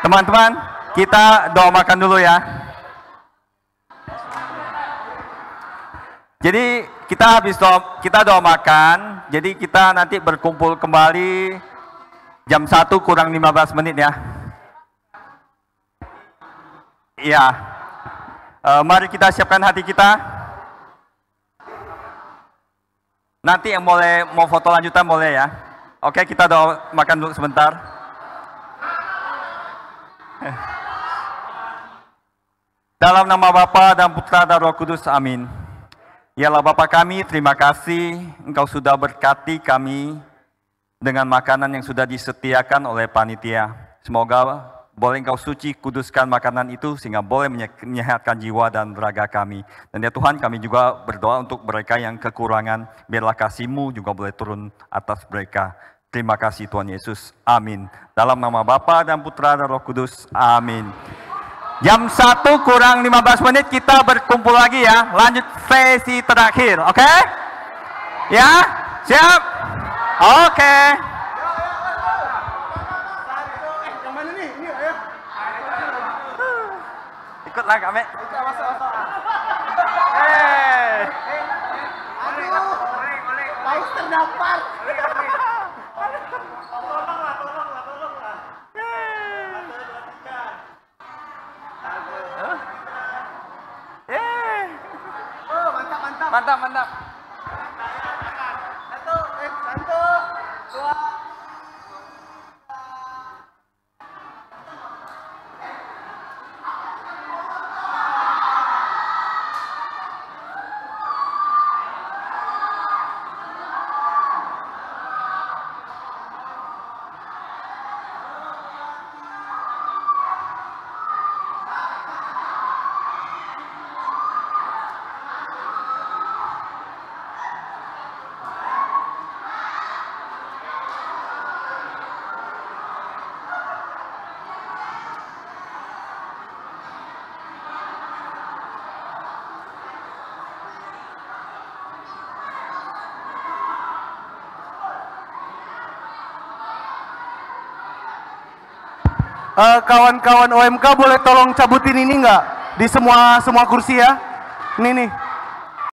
Teman-teman, kita doa makan dulu ya. Jadi kita habis doa makan, jadi kita nanti berkumpul kembali jam 1 kurang 15 menit ya. Iya. Mari kita siapkan hati kita. Nanti yang mau foto lanjutan boleh ya. Oke, kita doa makan dulu sebentar. Dalam nama Bapa dan Putra dan Roh Kudus, amin. Ya Allah Bapa kami, terima kasih Engkau sudah berkati kami dengan makanan yang sudah disediakan oleh panitia. Semoga boleh Engkau suci, kuduskan makanan itu sehingga boleh menyehatkan jiwa dan raga kami. Dan ya Tuhan, kami juga berdoa untuk mereka yang kekurangan, biarlah kasih-Mu juga boleh turun atas mereka. Terima kasih Tuhan Yesus, amin. Dalam nama Bapa dan Putra dan Roh Kudus, amin. Jam 1 kurang 15 menit kita berkumpul lagi ya. Lanjut sesi terakhir, oke? Ya, siap? Oke. Ikutlah kami. Baik terdampar. Mantap, mantap. Satu, dua. Kawan-kawan OMK boleh tolong cabutin ini nggak di semua kursi ya? Ini nih.